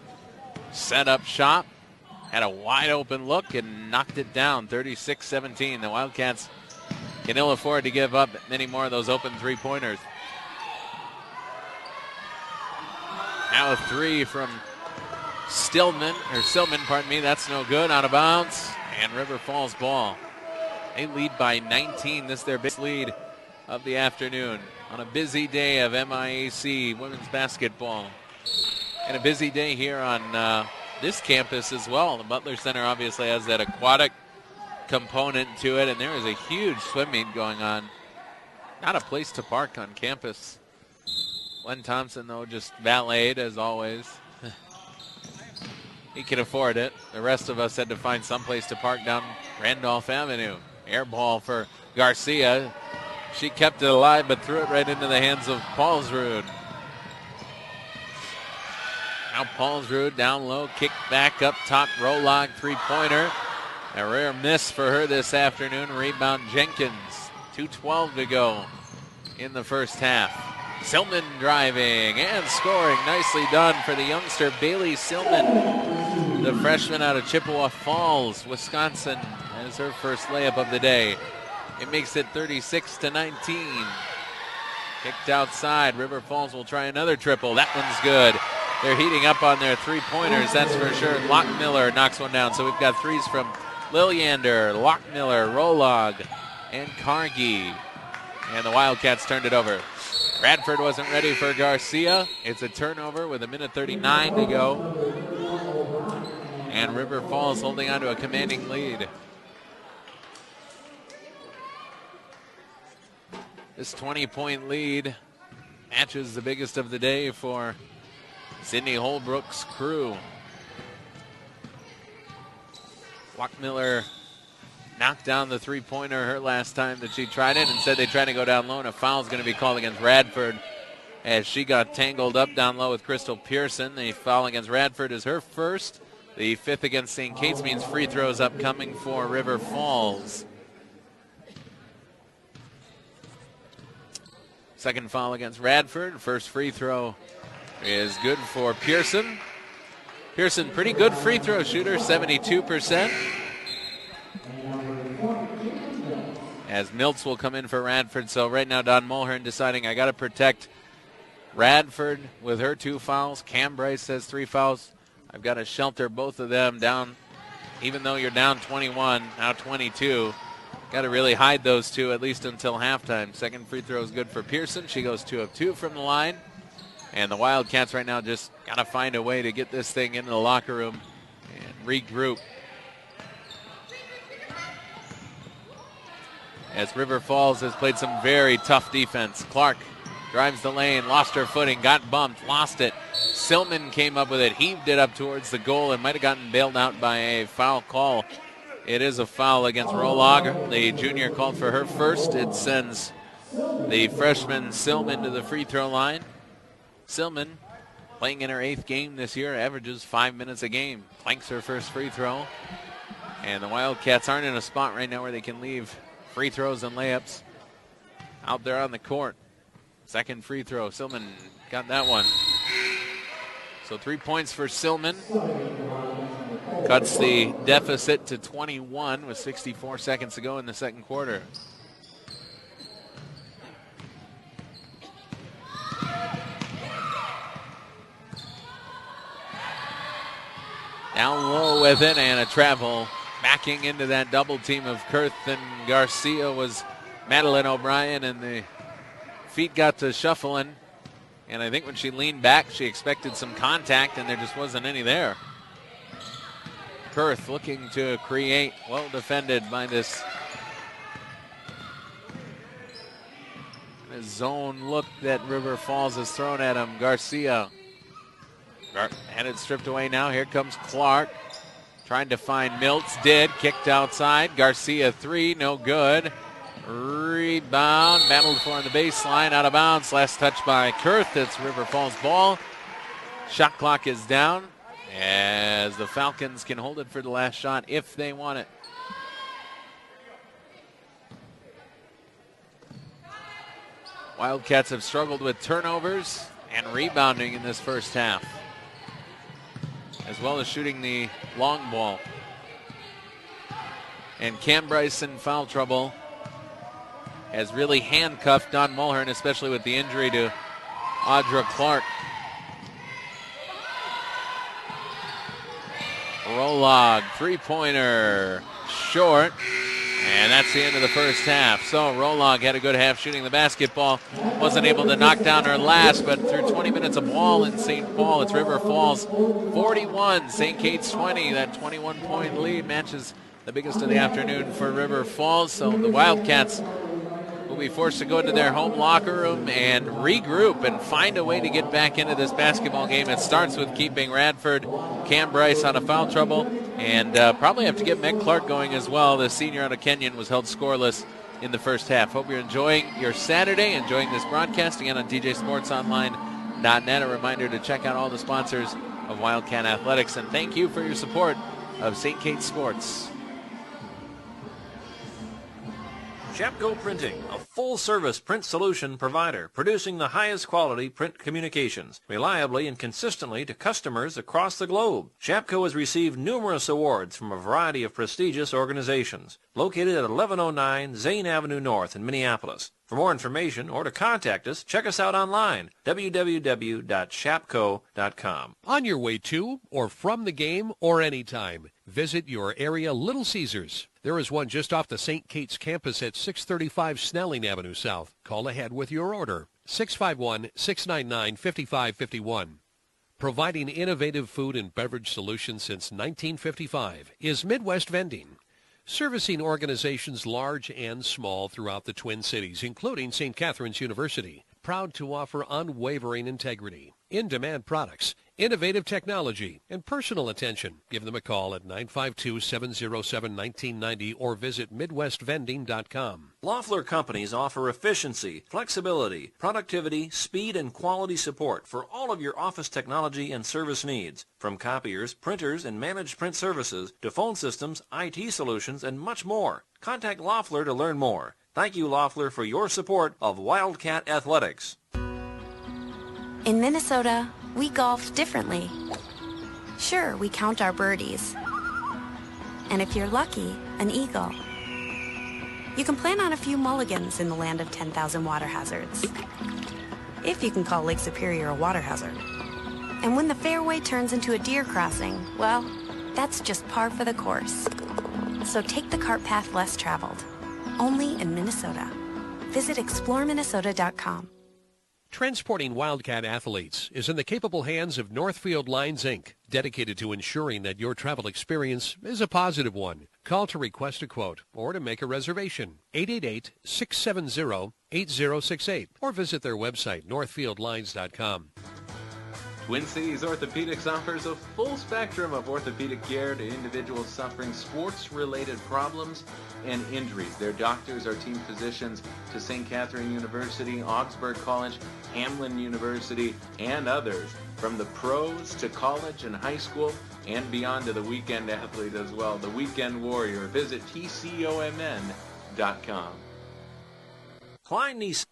set up shop, had a wide open look and knocked it down, 36-17. The Wildcats can ill afford to give up many more of those open three-pointers. Now a three from Silman, pardon me, that's no good, out of bounds, and River Falls ball. They lead by 19. This is their biggest lead of the afternoon on a busy day of MIAC women's basketball. And a busy day here on this campus as well. The Butler Center obviously has that aquatic component to it, and there is a huge swim meet going on. Not a place to park on campus. Glenn Thompson, though, just valeted as always. He can afford it. The rest of us had to find some place to park down Randolph Avenue. Air ball for Garcia. She kept it alive but threw it right into the hands of Paulsrud. Now Paulsrud down low, kick back up top, Rolog three-pointer. A rare miss for her this afternoon. Rebound Jenkins. 2:12 to go in the first half. Silman driving and scoring. Nicely done for the youngster Bailey Silman, the freshman out of Chippewa Falls, Wisconsin. That is her first layup of the day. It makes it 36-19. Kicked outside. River Falls will try another triple. That one's good. They're heating up on their three-pointers, that's for sure. Lockmiller knocks one down. So we've got threes from Lilliander, Lockmiller, Rolog, and Cargie. And the Wildcats turned it over. Radford wasn't ready for Garcia. It's a turnover with 1:39 to go. And River Falls holding on to a commanding lead. This 20-point lead matches the biggest of the day for Sydney Holbrook's crew. Lockmiller knocked down the three-pointer her last time that she tried it. Instead, they tried to go down low, and a foul is going to be called against Radford as she got tangled up down low with Crystal Pearson. The foul against Radford is her first. The fifth against St. Kate's means free throws upcoming for River Falls. Second foul against Radford. First free throw is good for Pearson. Pearson, pretty good free throw shooter, 72%. As Miltz will come in for Radford. So right now Don Mulhern deciding I got to protect Radford with her 2 fouls. Cam Bryce has 3 fouls. I've got to shelter both of them down, even though you're down 21, now 22. Got to really hide those 2 at least until halftime. Second free throw is good for Pearson. She goes 2 of 2 from the line. And the Wildcats right now just got to find a way to get this thing into the locker room and regroup. As River Falls has played some very tough defense. Clark drives the lane, lost her footing, got bumped, lost it. Silman came up with it, heaved it up towards the goal, and might have gotten bailed out by a foul call. It is a foul against Rolog. The junior called for her first. It sends the freshman Silman to the free throw line. Silman, playing in her 8th game this year, averages 5 minutes a game. Planks her first free throw. And the Wildcats aren't in a spot right now where they can leave free throws and layups out there on the court. Second free throw. Silman got that one. So 3 points for Silman. Cuts the deficit to 21 with 64 seconds to go in the second quarter. Down low with it and a travel. Backing into that double team of Kurth and Garcia was Madeline O'Brien, and the feet got to shuffling. And I think when she leaned back, she expected some contact, and there just wasn't any there. Kurth looking to create, well defended by this zone look that River Falls has thrown at him. Garcia had it stripped away now. Here comes Clark. Trying to find Miltz, did, kicked outside. Garcia 3, no good. Rebound, battled for on the baseline, out of bounds. Last touch by Kurth. It's River Falls ball. Shot clock is down as the Falcons can hold it for the last shot if they want it. Wildcats have struggled with turnovers and rebounding in this first half. as well as shooting the long ball. And Cam Bryce in foul trouble has really handcuffed Don Mulhern, especially with the injury to Audra Clark. Rolog, three-pointer, short. And that's the end of the first half. So Rolog had a good half shooting the basketball. Wasn't able to knock down her last, but through 20 minutes of ball in St. Paul, it's River Falls 41, St. Kate's 20. That 21-point lead matches the biggest of the afternoon for River Falls. So the Wildcats will be forced to go into their home locker room and regroup and find a way to get back into this basketball game. It starts with keeping Radford, Cam Bryce out of foul trouble, and probably have to get Meg Clark going as well. The senior out of Kenyon was held scoreless in the first half. Hope you're enjoying your Saturday, enjoying this broadcast again on DJSportsOnline.net. A reminder to check out all the sponsors of Wildcat Athletics, and thank you for your support of St. Kate's Sports. Shapco Printing, a full-service print solution provider, producing the highest quality print communications, reliably and consistently to customers across the globe. Shapco has received numerous awards from a variety of prestigious organizations. Located at 1109 Zane Avenue North in Minneapolis. For more information or to contact us, check us out online, www.shapco.com. On your way to or from the game or anytime, visit your area Little Caesars. There is one just off the St. Kate's campus at 635 Snelling Avenue South. Call ahead with your order, 651-699-5551. Providing innovative food and beverage solutions since 1955 is Midwest Vending. Servicing organizations large and small throughout the Twin Cities, including St. Catherine's University. Proud to offer unwavering integrity, in-demand products, innovative technology, and personal attention. Give them a call at 952-707-1990 or visit MidwestVending.com. Loeffler Companies offer efficiency, flexibility, productivity, speed, and quality support for all of your office technology and service needs. From copiers, printers, and managed print services to phone systems, IT solutions, and much more. Contact Loeffler to learn more. Thank you, Loeffler, for your support of Wildcat Athletics. In Minnesota, we golf differently. Sure, we count our birdies. And if you're lucky, an eagle. You can plan on a few mulligans in the land of 10,000 water hazards. If you can call Lake Superior a water hazard. And when the fairway turns into a deer crossing, well, that's just par for the course. So take the cart path less traveled. Only in Minnesota. Visit exploreminnesota.com. Transporting Wildcat athletes is in the capable hands of Northfield Lines, Inc., dedicated to ensuring that your travel experience is a positive one. Call to request a quote or to make a reservation, 888-670-8068, or visit their website, northfieldlines.com. Twin Cities Orthopedics offers a full spectrum of orthopedic care to individuals suffering sports-related problems and injuries. Their doctors are team physicians to St. Catherine University, Augsburg College, Hamlin University, and others. From the pros to college and high school and beyond to the weekend athlete as well. The Weekend Warrior. Visit tcomn.com. Klein Nissan.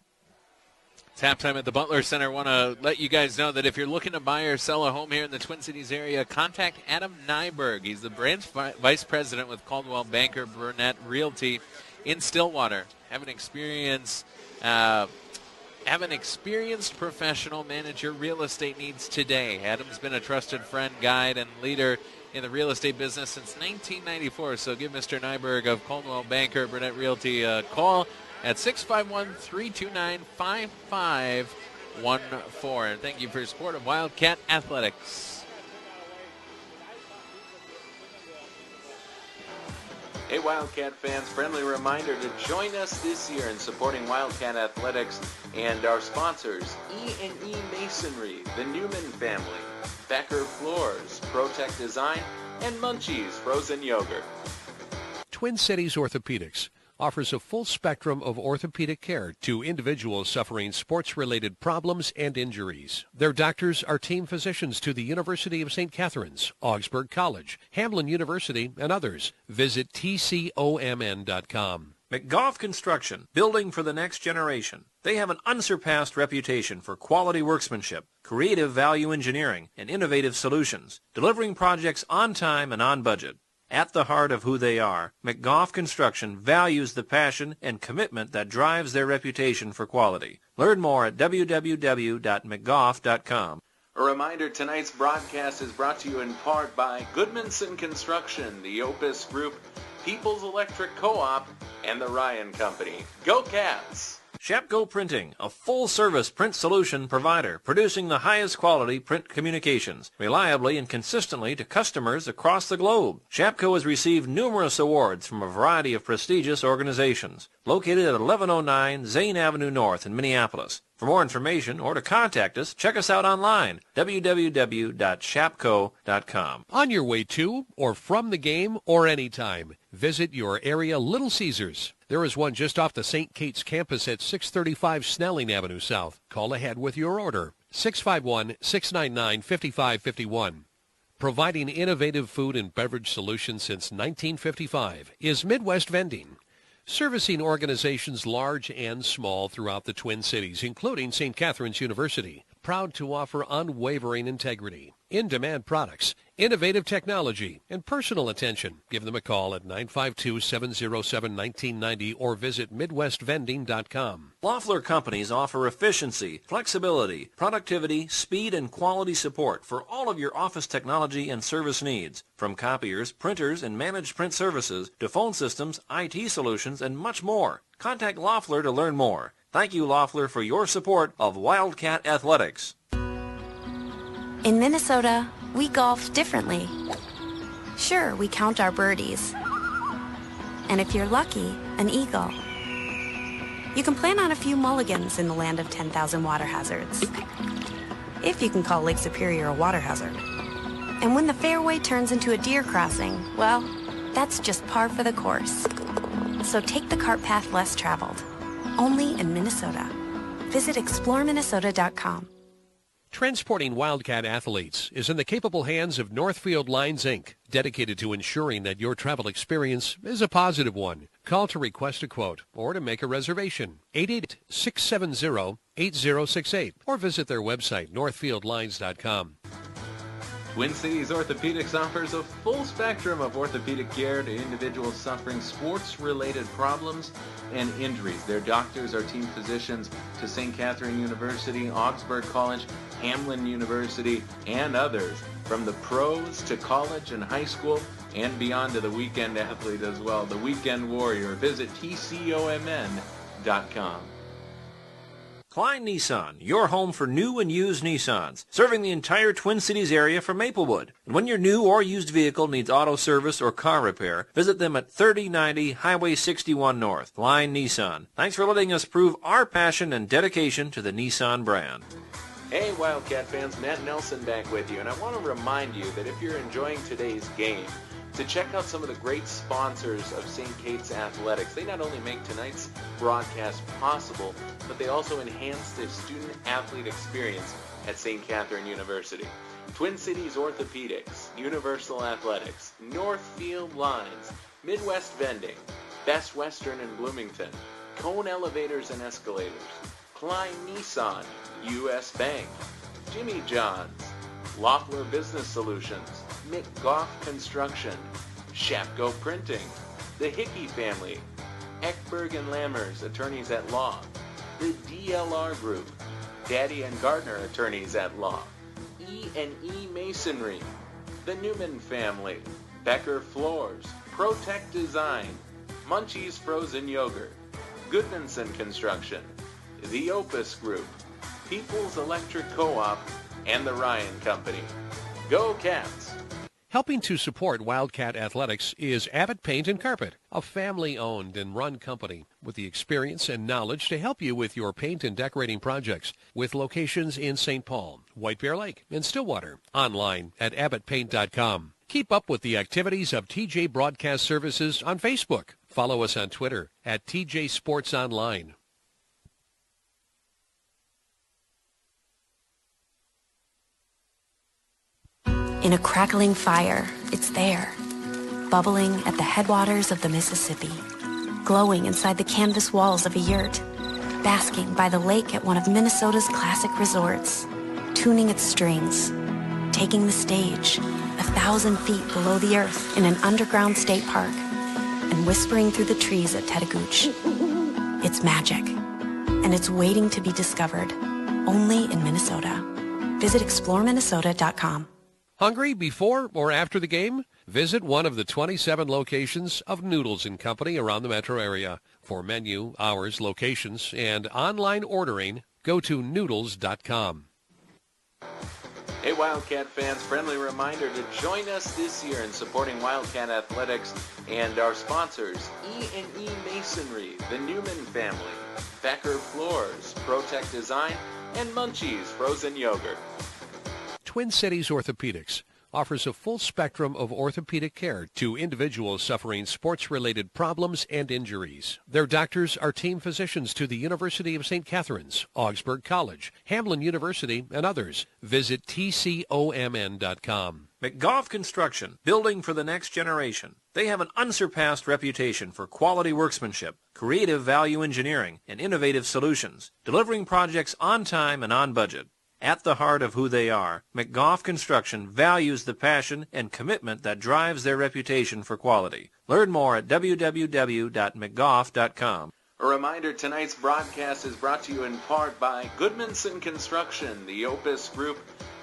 It's halftime at the Butler Center. Want to let you guys know that if you're looking to buy or sell a home here in the Twin Cities area, contact Adam Nyberg. He's the branch vice president with Caldwell Banker Burnett Realty in Stillwater. Have an experienced professional manage your real estate needs today. Adam's been a trusted friend, guide, and leader in the real estate business since 1994. So give Mr. Nyberg of Caldwell Banker Burnett Realty a call at 651-329-5514. And thank you for your support of Wildcat Athletics. Hey, Wildcat fans, friendly reminder to join us this year in supporting Wildcat Athletics and our sponsors, E&E Masonry, the Newman family, Becker Floors, ProTech Design, and Munchies Frozen Yogurt. Twin Cities Orthopedics offers a full spectrum of orthopedic care to individuals suffering sports-related problems and injuries. Their doctors are team physicians to the University of St. Catherine's, Augsburg College, Hamlin University, and others. Visit tcomn.com. McGough Construction, building for the next generation. They have an unsurpassed reputation for quality workmanship, creative value engineering, and innovative solutions, delivering projects on time and on budget. At the heart of who they are, McGough Construction values the passion and commitment that drives their reputation for quality. Learn more at www.mcgough.com. A reminder, tonight's broadcast is brought to you in part by Goodmanson Construction, the Opus Group, People's Electric Co-op, and the Ryan Company. Go Cats! Shapco Printing, a full-service print solution provider, producing the highest quality print communications, reliably and consistently to customers across the globe. Shapco has received numerous awards from a variety of prestigious organizations. Located at 1109 Zane Avenue North in Minneapolis. For more information or to contact us, check us out online, www.shapco.com. On your way to or from the game or anytime, visit your area Little Caesars. There is one just off the St. Kate's campus at 635 Snelling Avenue South. Call ahead with your order, 651-699-5551. Providing innovative food and beverage solutions since 1955 is Midwest Vending. Servicing organizations large and small throughout the Twin Cities, including St. Catherine's University. Proud to offer unwavering integrity, in-demand products, innovative technology, and personal attention. Give them a call at 952-707-1990 or visit MidwestVending.com. Loeffler Companies offer efficiency, flexibility, productivity, speed, and quality support for all of your office technology and service needs. From copiers, printers, and managed print services to phone systems, IT solutions, and much more. Contact Loeffler to learn more. Thank you, Loeffler, for your support of Wildcat Athletics. In Minnesota, we golf differently. Sure, we count our birdies. And if you're lucky, an eagle. You can plan on a few mulligans in the land of 10,000 water hazards. If you can call Lake Superior a water hazard. And when the fairway turns into a deer crossing, well, that's just par for the course. So take the cart path less traveled. Only in Minnesota. Visit exploreminnesota.com. Transporting Wildcat athletes is in the capable hands of Northfield Lines, Inc., dedicated to ensuring that your travel experience is a positive one. Call to request a quote or to make a reservation, 888-670-8068, or visit their website, northfieldlines.com. Twin Cities Orthopedics offers a full spectrum of orthopedic care to individuals suffering sports-related problems and injuries. Their doctors are team physicians to St. Catherine University, Augsburg College, Hamlin University, and others. From the pros to college and high school, and beyond to the weekend athlete as well, the weekend warrior. Visit tcomn.com. Klein Nissan, your home for new and used Nissans, serving the entire Twin Cities area from Maplewood. And when your new or used vehicle needs auto service or car repair, visit them at 3090 Highway 61 North. Klein Nissan. Thanks for letting us prove our passion and dedication to the Nissan brand. Hey Wildcat fans, Matt Nelson back with you, and I want to remind you that if you're enjoying today's game, to check out some of the great sponsors of St. Kate's Athletics. They not only make tonight's broadcast possible, but they also enhance the student-athlete experience at St. Catherine University. Twin Cities Orthopedics, Universal Athletics, Northfield Lines, Midwest Vending, Best Western in Bloomington, Cone Elevators and Escalators, Klein Nissan, U.S. Bank, Jimmy John's, Loeffler Business Solutions, McGough Construction, Shapco Printing, the Hickey Family, Eckberg and Lammers, Attorneys at Law, the DLR Group, Daddy and Gardner, Attorneys at Law, E&E Masonry, the Newman Family, Becker Floors, Protect Design, Munchie's Frozen Yogurt, Goodmanson Construction, the Opus Group, People's Electric Co-op, and the Ryan Company. Go Cats! Helping to support Wildcat Athletics is Abbott Paint and Carpet, a family-owned and run company with the experience and knowledge to help you with your paint and decorating projects, with locations in St. Paul, White Bear Lake, and Stillwater. Online at abbottpaint.com. Keep up with the activities of TJ Broadcast Services on Facebook. Follow us on Twitter at TJ Sports Online. In a crackling fire, it's there, bubbling at the headwaters of the Mississippi. glowing inside the canvas walls of a yurt, basking by the lake at one of Minnesota's classic resorts, tuning its strings, taking the stage 1,000 feet below the earth in an underground state park, and whispering through the trees at Tetagooch. It's magic, and it's waiting to be discovered, only in Minnesota. Visit exploreminnesota.com. Hungry before or after the game? Visit one of the 27 locations of Noodles & Company around the metro area. For menu, hours, locations, and online ordering, go to noodles.com. Hey Wildcat fans, friendly reminder to join us this year in supporting Wildcat Athletics and our sponsors, E&E Masonry, the Newman family, Becker Floors, ProTech Design, and Munchies Frozen Yogurt. Twin Cities Orthopedics offers a full spectrum of orthopedic care to individuals suffering sports-related problems and injuries. Their doctors are team physicians to the University of St. Catherine's, Augsburg College, Hamline University, and others. Visit tcomn.com. McGough Construction, building for the next generation. They have an unsurpassed reputation for quality workmanship, creative value engineering, and innovative solutions, delivering projects on time and on budget. At the heart of who they are, McGough Construction values the passion and commitment that drives their reputation for quality. Learn more at www.mcgough.com. A reminder, tonight's broadcast is brought to you in part by Goodmanson Construction, the Opus Group,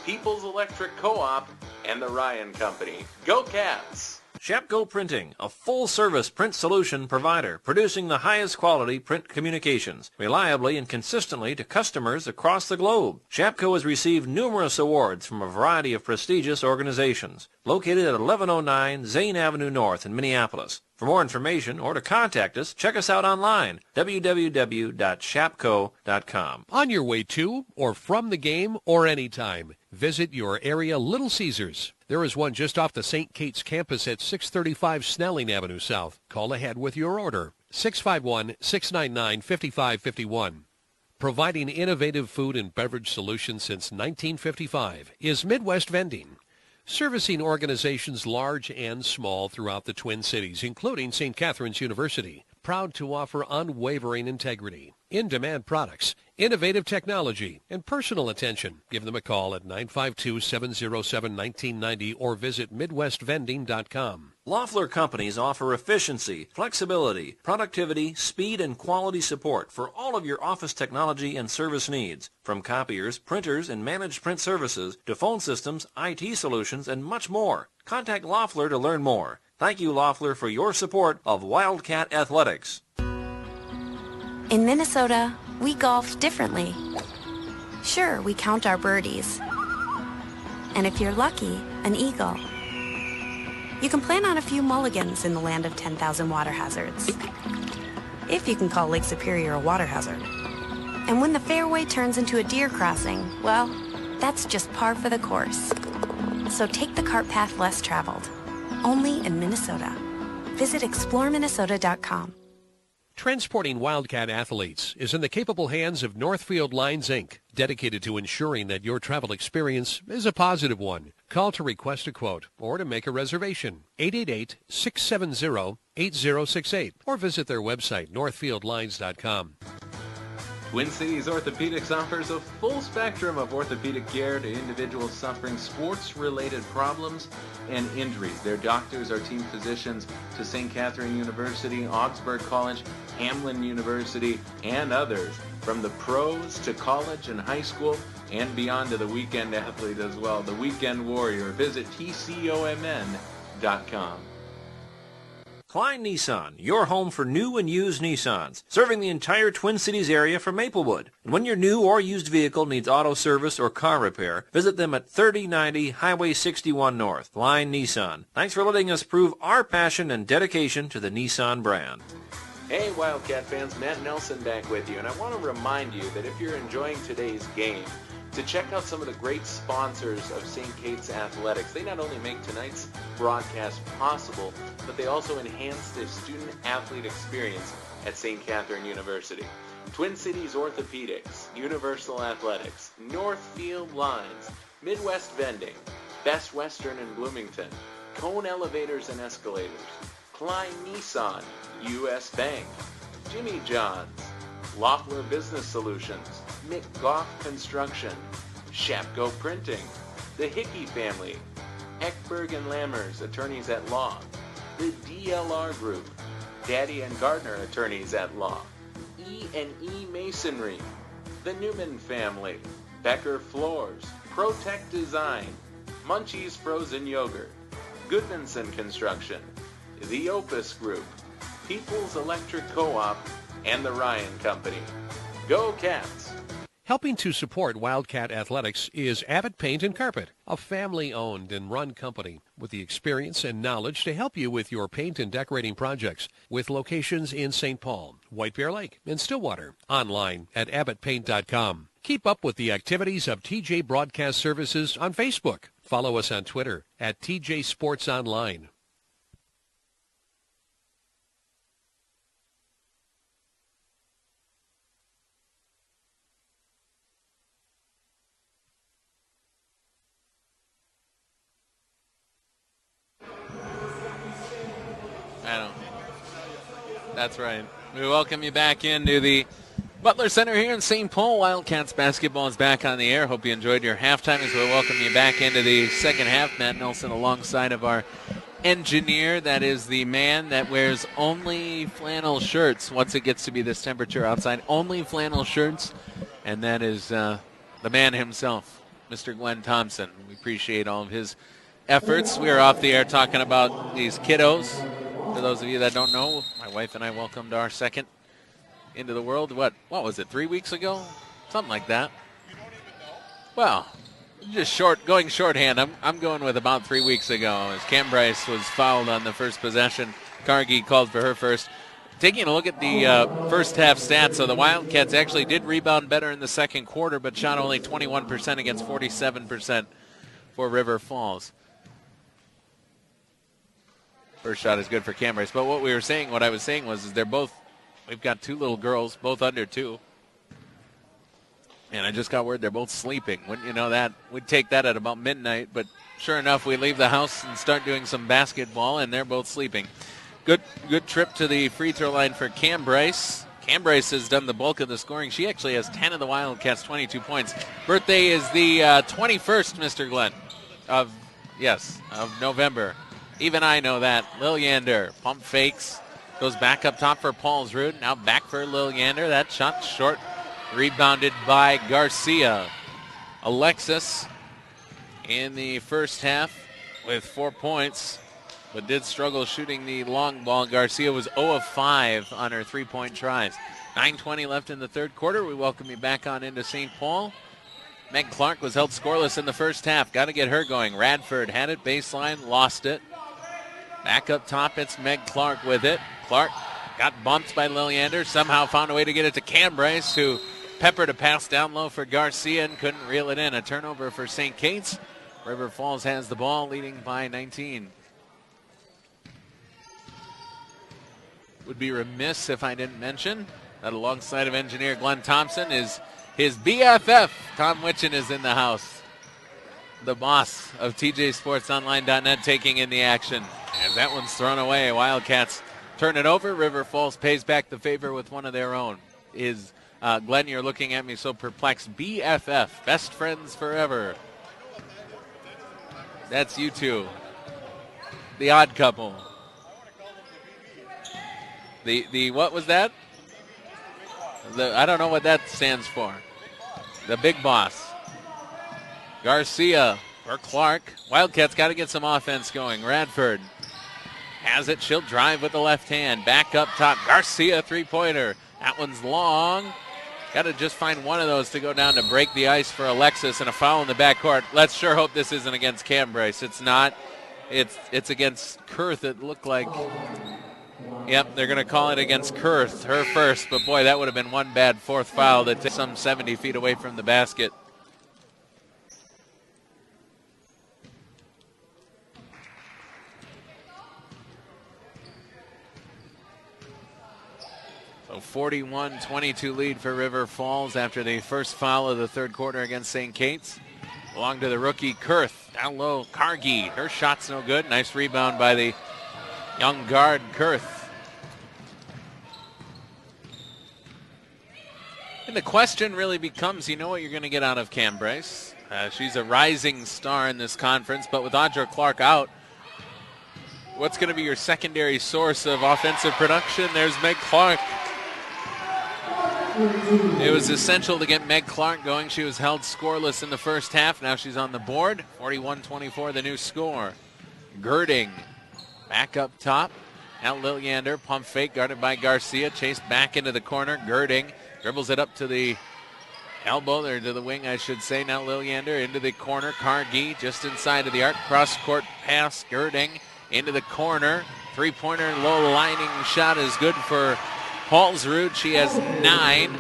People's Electric Co-op, and the Ryan Company. Go Cats! Shapco Printing, a full-service print solution provider, producing the highest quality print communications, reliably and consistently to customers across the globe. Shapco has received numerous awards from a variety of prestigious organizations. Located at 1109 Zane Avenue North in Minneapolis. For more information or to contact us, check us out online, www.shapco.com. On your way to or from the game or anytime, visit your area Little Caesars. There is one just off the St. Kate's campus at 635 Snelling Avenue South. Call ahead with your order, 651-699-5551. Providing innovative food and beverage solutions since 1955 is Midwest Vending. Servicing organizations large and small throughout the Twin Cities, including St. Catherine's University. Proud to offer unwavering integrity, in-demand products, innovative technology, and personal attention. Give them a call at 952-707-1990 or visit MidwestVending.com. Loeffler Companies offer efficiency, flexibility, productivity, speed, and quality support for all of your office technology and service needs. From copiers, printers, and managed print services to phone systems, IT solutions, and much more. Contact Loeffler to learn more. Thank you, Loeffler, for your support of Wildcat Athletics. In Minnesota, we golf differently. Sure, we count our birdies. And if you're lucky, an eagle. You can plan on a few mulligans in the land of 10,000 water hazards. If you can call Lake Superior a water hazard. And when the fairway turns into a deer crossing, well, that's just par for the course. So take the cart path less traveled. Only in Minnesota. Visit exploreminnesota.com. Transporting Wildcat athletes is in the capable hands of Northfield Lines, Inc., dedicated to ensuring that your travel experience is a positive one. Call to request a quote or to make a reservation, 888-670-8068, or visit their website, northfieldlines.com. Twin Cities Orthopedics offers a full spectrum of orthopedic care to individuals suffering sports-related problems and injuries. Their doctors are team physicians to St. Catherine University, Augsburg College, Hamline University, and others. From the pros to college and high school and beyond to the weekend athlete as well, the weekend warrior. Visit tcomn.com. Klein Nissan, your home for new and used Nissans, serving the entire Twin Cities area from Maplewood. And when your new or used vehicle needs auto service or car repair, visit them at 3090 Highway 61 North. Klein Nissan. Thanks for letting us prove our passion and dedication to the Nissan brand. Hey Wildcat fans, Matt Nelson back with you, and I want to remind you that if you're enjoying today's game, to check out some of the great sponsors of St. Kate's Athletics. They not only make tonight's broadcast possible, but they also enhance the student-athlete experience at St. Catherine University. Twin Cities Orthopedics, Universal Athletics, Northfield Lines, Midwest Vending, Best Western in Bloomington, Cone Elevators and Escalators, Klein Nissan, U.S. Bank, Jimmy John's, Loeffler Business Solutions, McGough Construction, Shapko Printing, the Hickey Family, Eckberg and Lammers, Attorneys at Law, the DLR Group, Daddy and Gardner, Attorneys at Law, E&E Masonry, the Newman Family, Becker Floors, Protect Design, Munchie's Frozen Yogurt, Goodmanson Construction, the Opus Group, People's Electric Co-op, and the Ryan Company. Go Cats! Helping to support Wildcat athletics is Abbott Paint and Carpet, a family-owned and run company with the experience and knowledge to help you with your paint and decorating projects, with locations in St. Paul, White Bear Lake, and Stillwater. Online at abbottpaint.com. Keep up with the activities of TJ Broadcast Services on Facebook. Follow us on Twitter at TJ Sports Online. That's right. We welcome you back into the Butler Center here in St. Paul. Wildcats basketball is back on the air. Hope you enjoyed your halftime as we welcome you back into the second half. Matt Nelson alongside of our engineer. That is the man that wears only flannel shirts once it gets to be this temperature outside. Only flannel shirts. And that is the man himself, Mr. Glenn Thompson. We appreciate all of his efforts. We are off the air talking about these kiddos. For those of you that don't know, my wife and I welcomed our second into the world. What was it, 3 weeks ago? Something like that. Well, just going shorthand. I'm going with about 3 weeks ago as Cam Bryce was fouled on the first possession. Cargie called for her first. Taking a look at the first half stats, so the Wildcats actually did rebound better in the second quarter, but shot only 21% against 47% for River Falls. First shot is good for Cam Bryce. But what I was saying was we've got two little girls, both under 2. And I just got word they're both sleeping. Wouldn't you know that? We'd take that at about midnight, but sure enough, we leave the house and start doing some basketball, and they're both sleeping. Good trip to the free throw line for Cam Bryce. Cam Bryce has done the bulk of the scoring. She actually has 10 of the Wildcats, 22 points. Birthday is the 21st, Mr. Glenn, of November. Even I know that. Lil Yander, pump fakes, goes back up top for Paulsrud. Now back for Lil Yander. That shot short, rebounded by Garcia. Alexis in the first half with 4 points, but did struggle shooting the long ball. Garcia was 0 of 5 on her three-point tries. 9:20 left in the third quarter. We welcome you back on into St. Paul. Meg Clark was held scoreless in the first half. Got to get her going. Radford had it baseline, lost it. Back up top, it's Meg Clark with it. Clark got bumped by Lilliander, somehow found a way to get it to Cam Bryce, who peppered a pass down low for Garcia and couldn't reel it in. A turnover for St. Kate's. River Falls has the ball, leading by 19. Would be remiss if I didn't mention that alongside of engineer Glenn Thompson is his BFF. Tom Witchen is in the house. The boss of TJSportsOnline.net taking in the action. As that one's thrown away, Wildcats turn it over. River Falls pays back the favor with one of their own. Glenn, you're looking at me so perplexed. BFF, best friends forever. That's you two. The odd couple. The what was that? I don't know what that stands for. The big boss. Garcia for Clark. Wildcats got to get some offense going. Radford has it. She'll drive with the left hand. Back up top. Garcia, three-pointer. That one's long. Got to just find one of those to go down to break the ice for Alexis, and a foul in the backcourt. Let's sure hope this isn't against Cam Bryce. It's not. It's against Kurth. It looked like. Yep, they're going to call it against Kurth, her first. But, boy, that would have been one bad fourth foul that takes some 70 feet away from the basket. So 41-22 lead for River Falls after the first foul of the third quarter against St. Kate's. Along to the rookie Kurth. Down low, Cargie. Her shot's no good. Nice rebound by the young guard Kurth. And the question really becomes, you know what you're going to get out of Cam Bryce. She's a rising star in this conference, but with Audra Clark out, what's going to be your secondary source of offensive production? There's Meg Clark. It was essential to get Meg Clark going. She was held scoreless in the first half. Now she's on the board. 41-24, the new score. Girding back up top. Now Lilliander, pump fake, guarded by Garcia. Chased back into the corner. Girding dribbles it up to the elbow, or to the wing, I should say. Now Lilliander into the corner. Cargie just inside of the arc. Cross-court pass. Girding into the corner. Three-pointer, low lining shot is good for Paulsrud. She has 9.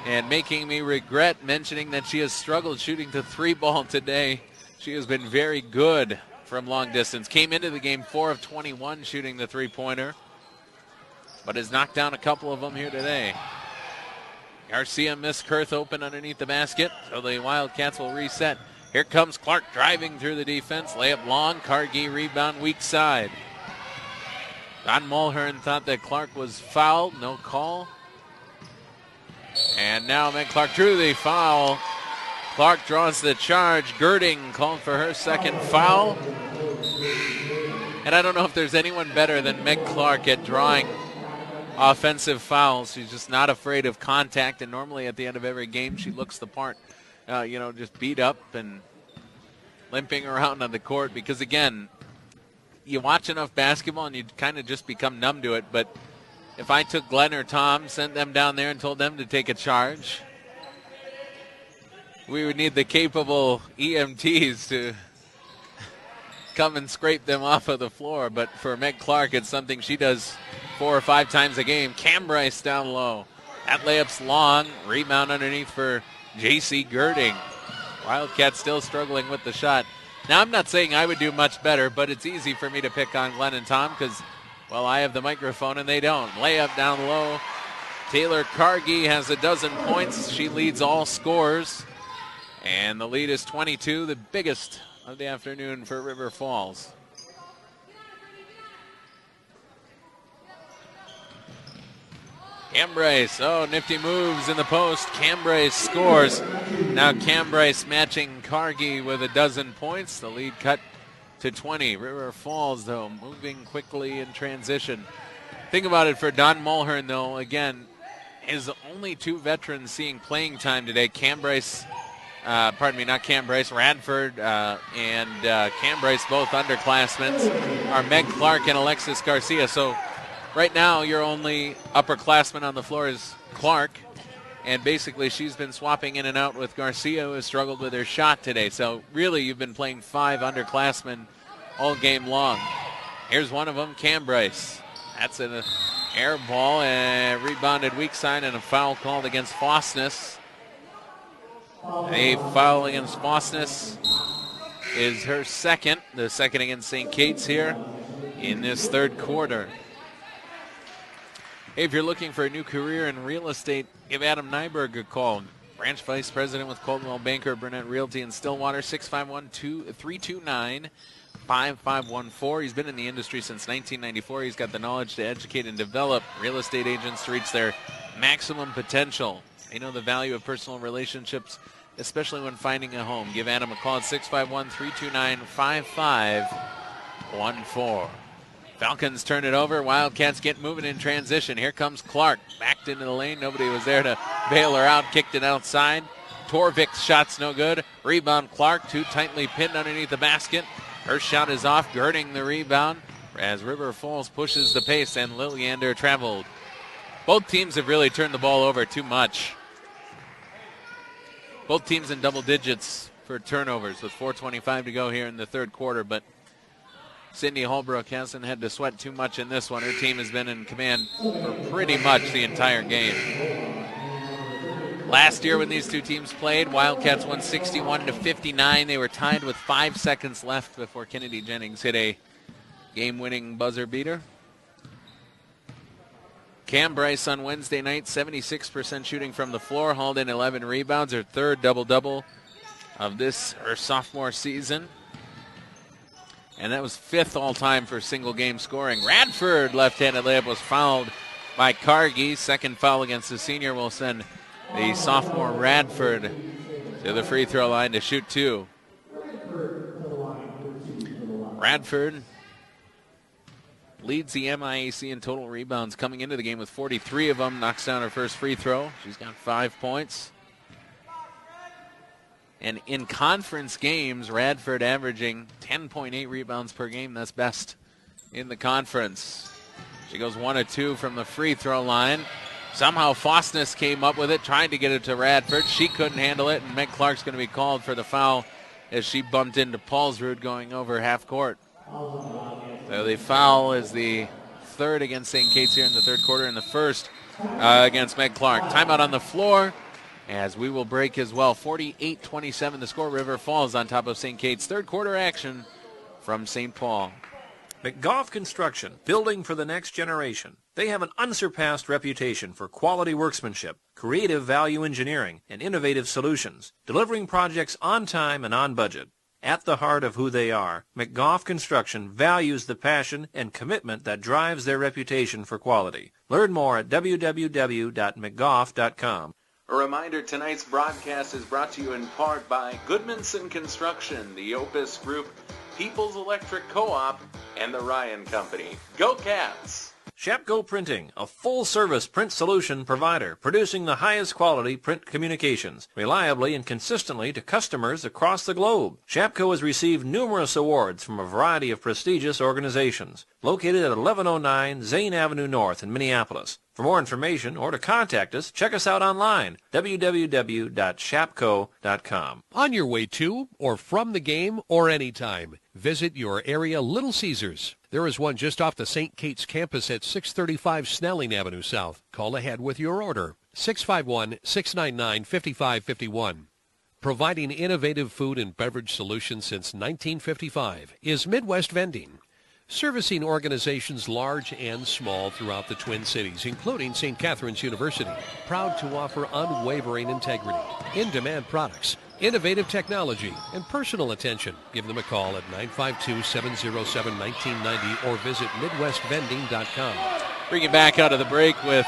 And making me regret mentioning that she has struggled shooting the 3-ball today. She has been very good from long distance. Came into the game 4 of 21 shooting the 3-pointer, but has knocked down a couple of them here today. Garcia missed Kurth open underneath the basket, so the Wildcats will reset. Here comes Clark driving through the defense. Layup long. Cargie rebound weak side. Don Mulhern thought that Clark was fouled. No call. And now Meg Clark drew the foul. Clark draws the charge. Girding called for her second foul. And I don't know if there's anyone better than Meg Clark at drawing offensive fouls. She's just not afraid of contact, and normally at the end of every game she looks the part, just beat up and limping around on the court, because again, you watch enough basketball and you kind of just become numb to it. But if I took Glenn or Tom, sent them down there and told them to take a charge, we would need the capable EMTs to come and scrape them off of the floor. But for Meg Clark, it's something she does 4 or 5 times a game. Cam Bryce down low. That layup's long. Rebound underneath for J.C. Girding. Wildcats still struggling with the shot. Now, I'm not saying I would do much better, but it's easy for me to pick on Glenn and Tom because, well, I have the microphone and they don't. Layup down low. Taylor Cargie has 12 points. She leads all scores. And the lead is 22, the biggest of the afternoon for River Falls. Cam Bryce, nifty moves in the post. Cam Bryce scores. Now Cam Bryce matching Cargie with 12 points. The lead cut to 20. River Falls, though, moving quickly in transition. Think about it for Don Mulhern, though. Again, his only 2 veterans seeing playing time today. Radford and Cam Bryce, both underclassmen, are Meg Clark and Alexis Garcia. So right now, your only upperclassman on the floor is Clark, and basically she's been swapping in and out with Garcia, who has struggled with her shot today. So really, you've been playing 5 underclassmen all game long. Here's one of them, Cam Bryce. That's an air ball, and rebounded weak side, and a foul called against Fosness. A foul against Fosness is her second, the second against St. Kate's here in this third quarter. Hey, if you're looking for a new career in real estate, give Adam Nyberg a call. Branch Vice President with Coldwell Banker Burnett Realty in Stillwater, 651-329-5514. He's been in the industry since 1994. He's got the knowledge to educate and develop real estate agents to reach their maximum potential. They know the value of personal relationships, especially when finding a home. Give Adam a call at 651-329-5514. Falcons turn it over. Wildcats get moving in transition. Here comes Clark. Backed into the lane. Nobody was there to bail her out. Kicked it outside. Torvik's shot's no good. Rebound Clark. Too tightly pinned underneath the basket. Her shot is off. Girding the rebound as River Falls pushes the pace, and Lilliander traveled. Both teams have really turned the ball over too much. Both teams in double digits for turnovers with 4:25 to go here in the third quarter, but Sydney Holbrook hasn't had to sweat too much in this one. Her team has been in command for pretty much the entire game. Last year when these two teams played, Wildcats won 61-59. They were tied with 5 seconds left before Kennedy Jennings hit a game-winning buzzer beater. Cam Bryce on Wednesday night, 76% shooting from the floor, hauled in 11 rebounds, her third double-double of her sophomore season. And that was 5th all-time for single-game scoring. Radford, left-handed layup, was fouled by Cargie. Second foul against the senior will send the sophomore Radford to the free throw line to shoot 2. Radford leads the MIAC in total rebounds coming into the game with 43 of them. Knocks down her first free throw. She's got 5 points. And in conference games, Radford averaging 10.8 rebounds per game. That's best in the conference. She goes 1 of 2 from the free throw line. Somehow Fosness came up with it, trying to get it to Radford. She couldn't handle it, and Meg Clark's going to be called for the foul as she bumped into Paulsrud going over half court. So the foul is the 3rd against St. Kate's here in the 3rd quarter, and the 1st against Meg Clark. Timeout on the floor as we will break as well. 48-27 the score. River Falls on top of St. Kate's. 3rd quarter action from St. Paul. McGough Construction, building for the next generation. They have an unsurpassed reputation for quality workmanship, creative value engineering, and innovative solutions, delivering projects on time and on budget. At the heart of who they are, McGough Construction values the passion and commitment that drives their reputation for quality. Learn more at www.mcgough.com. A reminder, tonight's broadcast is brought to you in part by Goodmanson Construction, the Opus Group, People's Electric Co-op, and the Ryan Company. Go Cats! Shapco Printing, a full-service print solution provider, producing the highest quality print communications, reliably and consistently to customers across the globe. Shapco has received numerous awards from a variety of prestigious organizations. Located at 1109 Zane Avenue North in Minneapolis. For more information or to contact us, check us out online, www.shapco.com. On your way to or from the game or anytime, visit your area Little Caesars. There is one just off the St. Kate's campus at 635 Snelling Avenue South. Call ahead with your order, 651-699-5551. Providing innovative food and beverage solutions since 1955 is Midwest Vending. Servicing organizations large and small throughout the Twin Cities, including St. Catherine's University. Proud to offer unwavering integrity, in-demand products, innovative technology, and personal attention. Give them a call at 952-707-1990 or visit MidwestVending.com. Bring it back out of the break with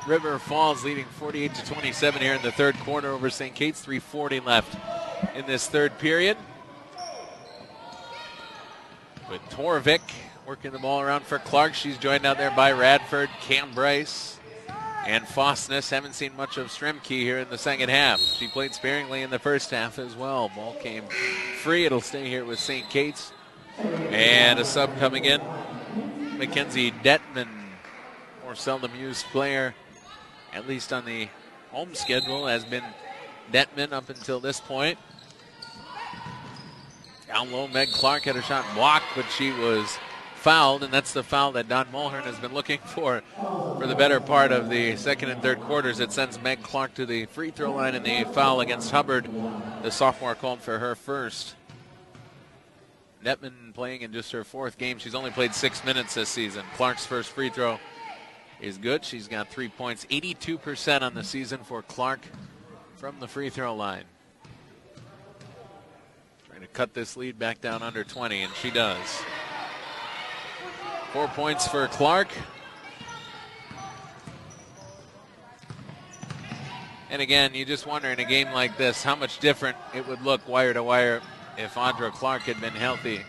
River Falls leading 48-27 here in the 3rd quarter over St. Kate's. 3:40 left in this 3rd period. With Torvik working the ball around for Clark. She's joined out there by Radford, Cam Bryce, and Fosness. Haven't seen much of Stremke here in the 2nd half. She played sparingly in the 1st half as well. Ball came free. It'll stay here with St. Kate's. And a sub coming in. Mackenzie Detman, more seldom used player, at least on the home schedule, has been Detman up until this point. Down low, Meg Clark had her shot blocked, but she was fouled, and that's the foul that Don Mulhern has been looking for the better part of the 2nd and 3rd quarters. It sends Meg Clark to the free throw line, and the foul against Hubbard, the sophomore, called for her first. Netman playing in just her 4th game. She's only played 6 minutes this season. Clark's first free throw is good. She's got 3 points, 82% on the season for Clark from the free throw line. To cut this lead back down under 20, and she does. 4 points for Clark. And again, you just wonder in a game like this how much different it would look wire to wire if Audra Clark had been healthy.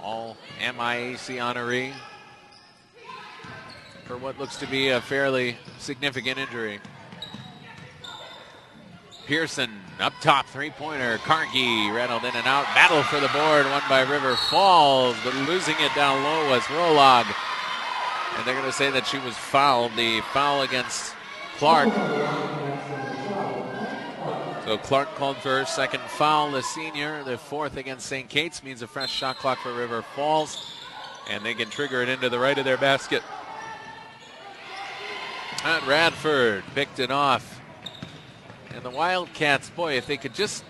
All MIAC honoree for what looks to be a fairly significant injury. Pearson up top, 3-pointer. Cargie rattled in and out. Battle for the board, won by River Falls, but losing it down low was Rolog. And they're going to say that she was fouled. The foul against Clark. So Clark called for her 2nd foul. The senior, the 4th against St. Kate's, means a fresh shot clock for River Falls. And they can trigger it into the right of their basket. And Radford picked it off. And the Wildcats, boy, if they could just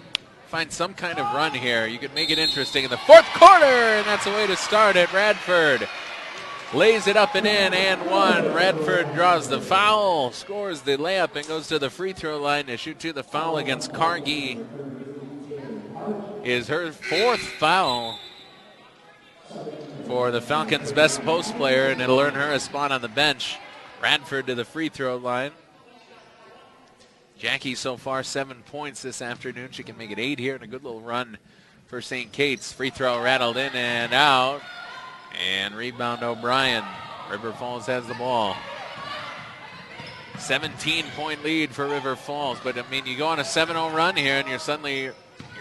find some kind of run here, you could make it interesting in the 4th quarter, and that's a way to start it. Radford lays it up and in, and one. Radford draws the foul, scores the layup, and goes to the free throw line to shoot 2. The foul against Cargie is her 4th foul. for the Falcons' best post player, and it'll earn her a spot on the bench. Radford to the free throw line. Jackie so far 7 points this afternoon. She can make it 8 here, and a good little run for St. Kate's. Free throw rattled in and out. And rebound O'Brien. River Falls has the ball. 17-point lead for River Falls. But, I mean, you go on a 7-0 run here, and you're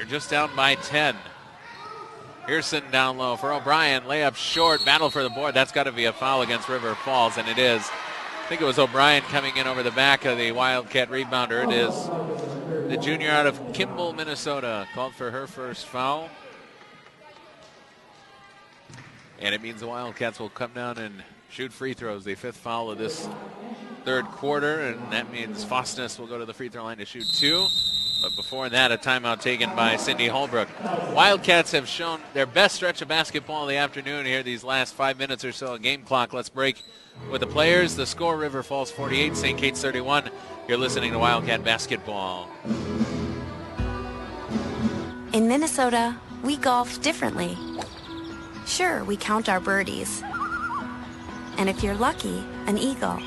just down by 10. Pearson down low for O'Brien. Layup short. Battle for the board. That's got to be a foul against River Falls, and it is. I think it was O'Brien coming in over the back of the Wildcat rebounder. It is the junior out of Kimball, Minnesota, called for her first foul. And it means the Wildcats will come down and shoot free throws. The 5th foul of this third quarter, and that means Fostness will go to the free throw line to shoot 2. But before that, a timeout taken by Cindy Holbrook. Wildcats have shown their best stretch of basketball of the afternoon here these last 5 minutes or so. Game clock. Let's break with the players. The score, River Falls 48, St. Kate's 31. You're listening to Wildcat Basketball. In Minnesota, we golf differently. Sure, we count our birdies. And if you're lucky, an eagle.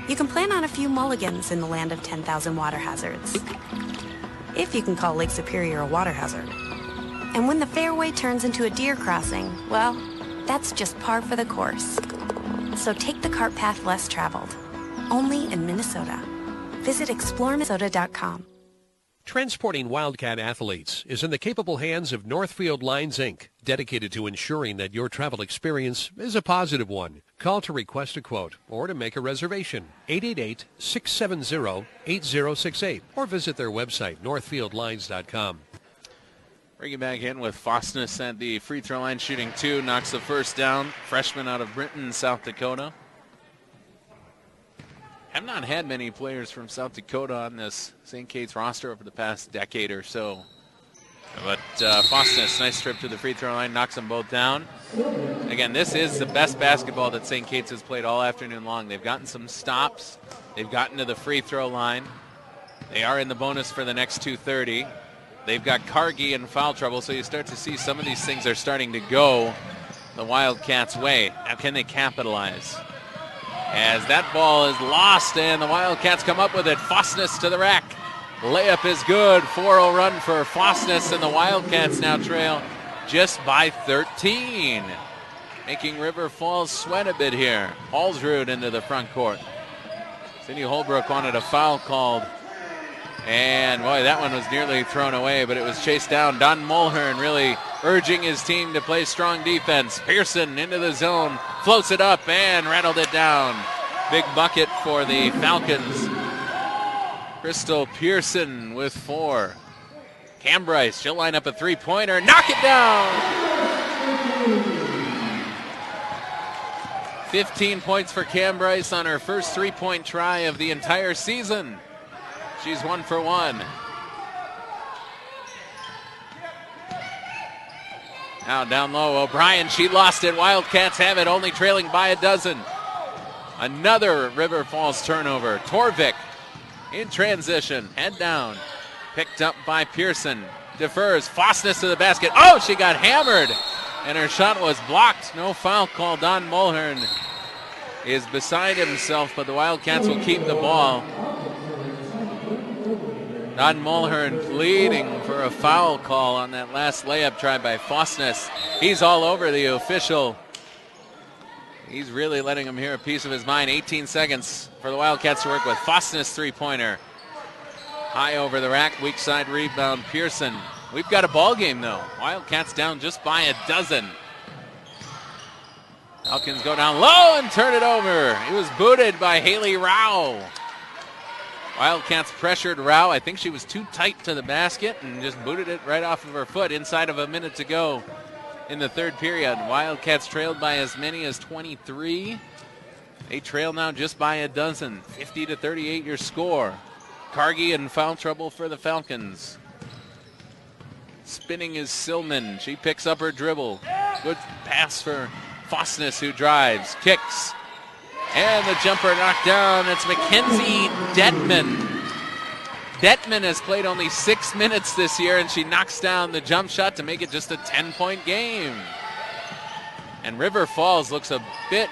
You can plan on a few mulligans in the land of 10,000 water hazards. If you can call Lake Superior a water hazard. And when the fairway turns into a deer crossing, well, that's just par for the course. So take the cart path less traveled. Only in Minnesota. Visit exploreminnesota.com. Transporting Wildcat athletes is in the capable hands of Northfield Lines, Inc., dedicated to ensuring that your travel experience is a positive one. Call to request a quote or to make a reservation, 888-670-8068, or visit their website, northfieldlines.com. Bring it back in with Fostness at the free throw line, shooting 2, knocks the first down. Freshman out of Brinton, South Dakota. Have not had many players from South Dakota on this St. Kate's roster over the past decade or so. But Fostness, nice trip to the free throw line, knocks them both down. Again, this is the best basketball that St. Kate's has played all afternoon long. They've gotten some stops. They've gotten to the free throw line. They are in the bonus for the next 2:30. They've got Cargie in foul trouble, so you start to see some of these things are starting to go the Wildcats' way. Now, can they capitalize? As that ball is lost and the Wildcats come up with it. Fostness to the rack. Layup is good. 4-0 run for Fostness, and the Wildcats now trail just by 13. Making River Falls sweat a bit here. Halsrud into the front court. Cindy Holbrook wanted a foul called. And boy, that one was nearly thrown away, but it was chased down. Don Mulhern really urging his team to play strong defense. Pearson into the zone, floats it up and rattled it down. Big bucket for the Falcons. Crystal Pearson with 4. Cam Bryce, she'll line up a three-pointer, knock it down. 15 points for Cam Bryce on her first three-point try of the entire season. She's 1 for 1. Now down low, O'Brien, she lost it. Wildcats have it, only trailing by a dozen. Another River Falls turnover. Torvik in transition, head down. Picked up by Pearson. Defers, Fostness to the basket. Oh, she got hammered, and her shot was blocked. No foul call. Don Mulhern is beside himself, but the Wildcats will keep the ball. Don Mulhern pleading for a foul call on that last layup try by Fostness. He's all over the official. He's really letting him hear a piece of his mind. 18 seconds for the Wildcats to work with. Fostness three-pointer. High over the rack, weak side rebound, Pearson. We've got a ball game though. Wildcats down just by a dozen. Falcons go down low and turn it over. He was booted by Haley Rao. Wildcats pressured Rao. I think she was too tight to the basket and just booted it right off of her foot inside of a minute to go in the third period. Wildcats trailed by as many as 23. They trail now just by a dozen. 50-38 your score. Cargie in foul trouble for the Falcons. Spinning is Silman. She picks up her dribble. Good pass for Fostness, who drives, kicks. And the jumper knocked down. It's Mackenzie Detman. Detman has played only 6 minutes this year, and she knocks down the jump shot to make it just a 10-point game. And River Falls looks a bit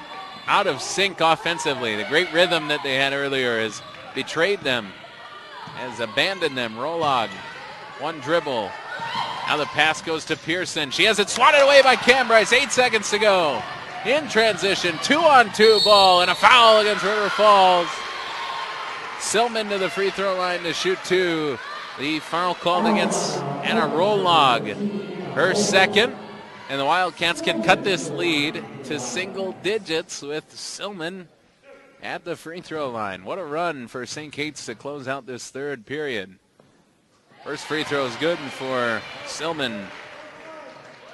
out of sync offensively. The great rhythm that they had earlier has betrayed them, has abandoned them. Rolog, one dribble. Now the pass goes to Pearson. She has it swatted away by Cambryce. 8 seconds to go. In transition, 2-on-2 ball and a foul against River Falls. Silman to the free throw line to shoot two. The foul called against Anna Rolog. Her second. And the Wildcats can cut this lead to single digits with Silman at the free throw line. What a run for St. Kate's to close out this third period. First free throw is good for Silman.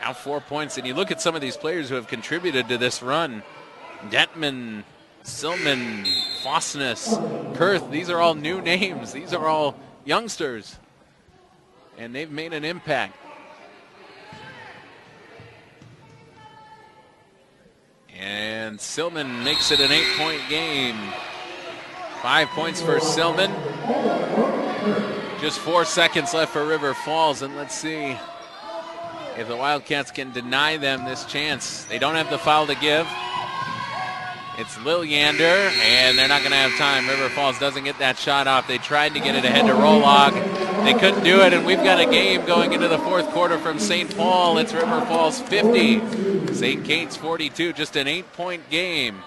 Now 4 points. And you look at some of these players who have contributed to this run. Detman, Silman, Fosness, Kurth. These are all new names. These are all youngsters. And they've made an impact. And Silman makes it an 8-point game. 5 points for Silman. Just 4 seconds left for River Falls, and let's see if the Wildcats can deny them this chance. They don't have the foul to give. It's Lilyander, and they're not going to have time. River Falls doesn't get that shot off. They tried to get it ahead to Rolog. They couldn't do it, and we've got a game going into the fourth quarter from St. Paul. It's River Falls 50, St. Kate's 42, just an 8-point game.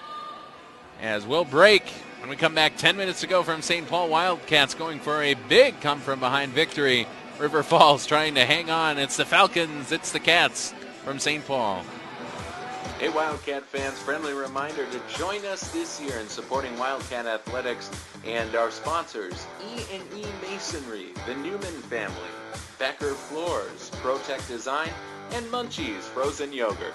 As we'll break when we come back. 10 minutes to go from St. Paul. Wildcats going for a big come-from-behind victory. River Falls trying to hang on. It's the Falcons, it's the Cats from St. Paul. Hey Wildcat fans, friendly reminder to join us this year in supporting Wildcat Athletics and our sponsors, E&E Masonry, the Newman family, Becker Floors, ProTech Design, and Munchies Frozen Yogurt.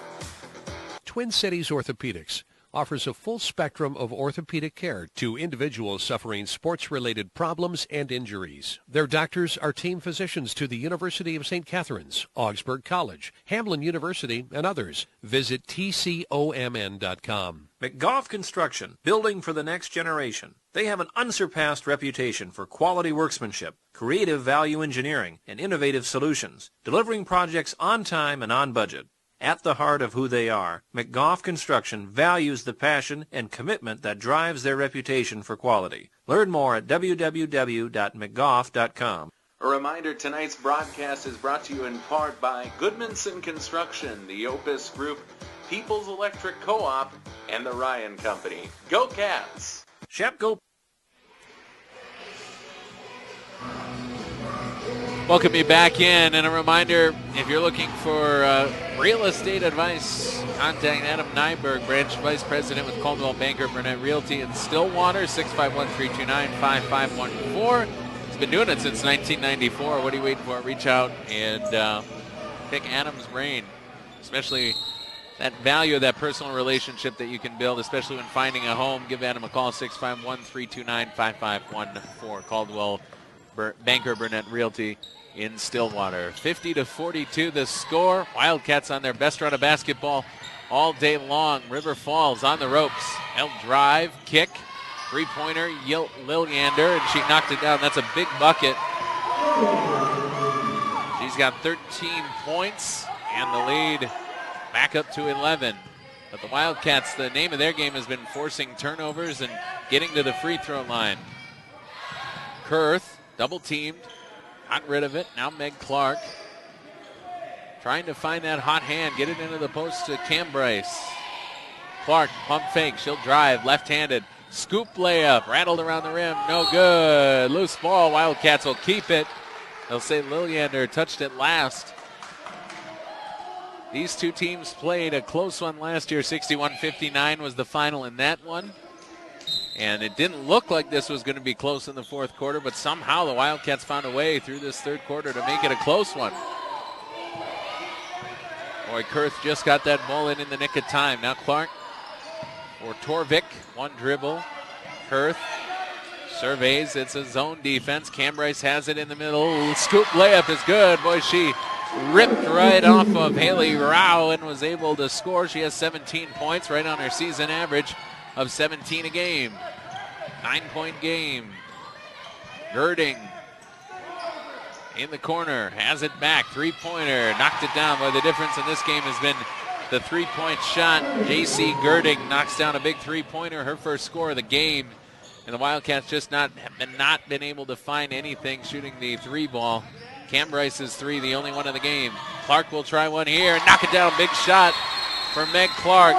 Twin Cities Orthopedics offers a full spectrum of orthopedic care to individuals suffering sports-related problems and injuries. Their doctors are team physicians to the University of St. Catherine's, Augsburg College, Hamline University, and others. Visit tcomn.com. McGough Construction, building for the next generation. They have an unsurpassed reputation for quality workmanship, creative value engineering, and innovative solutions, delivering projects on time and on budget. At the heart of who they are, McGough Construction values the passion and commitment that drives their reputation for quality. Learn more at www.mcgough.com. A reminder, tonight's broadcast is brought to you in part by Goodmanson Construction, the Opus Group, People's Electric Co-op, and the Ryan Company. Go Cats! Shep, go. Welcome you back in, and a reminder, if you're looking for real estate advice, contact Adam Nyberg, Branch Vice President with Caldwell Banker Burnett Realty in Stillwater, 651-329-5514. He's been doing it since 1994. What are you waiting for? Reach out and pick Adam's brain, especially that value of that personal relationship that you can build, especially when finding a home. Give Adam a call, 651-329-5514. Caldwell Banker Burnett Realty in Stillwater. 50-42 the score. Wildcats on their best run of basketball all day long. River Falls on the ropes. They'll drive, kick, three-pointer, Lilyander, and she knocked it down. That's a big bucket. She's got 13 points, and the lead back up to 11. But the Wildcats, the name of their game has been forcing turnovers and getting to the free throw line. Kurth, double-teamed, got rid of it. Now Meg Clark trying to find that hot hand, get it into the post to Cambryce. Clark, pump fake, she'll drive, left-handed. Scoop layup, rattled around the rim, no good. Loose ball, Wildcats will keep it. They'll say Lilyander touched it last. These two teams played a close one last year. 61-59 was the final in that one. And it didn't look like this was going to be close in the fourth quarter, but somehow the Wildcats found a way through this third quarter to make it a close one. Boy, Kurth just got that ball in the nick of time. Now Clark for Torvik, one dribble. Kurth surveys, it's a zone defense. Cambryce has it in the middle. Scoop layup is good. Boy, she ripped right off of Haley Rao and was able to score. She has 17 points, right on her season average of 17 a game. 9-point game. Girding in the corner, has it back, three-pointer, knocked it down. But the difference in this game has been the three-point shot. J.C. Girding knocks down a big three-pointer, her first score of the game. And the Wildcats just not been able to find anything shooting the three ball. Cam Bryce's three, the only one of the game. Clark will try one here. Knock it down. Big shot for Meg Clark.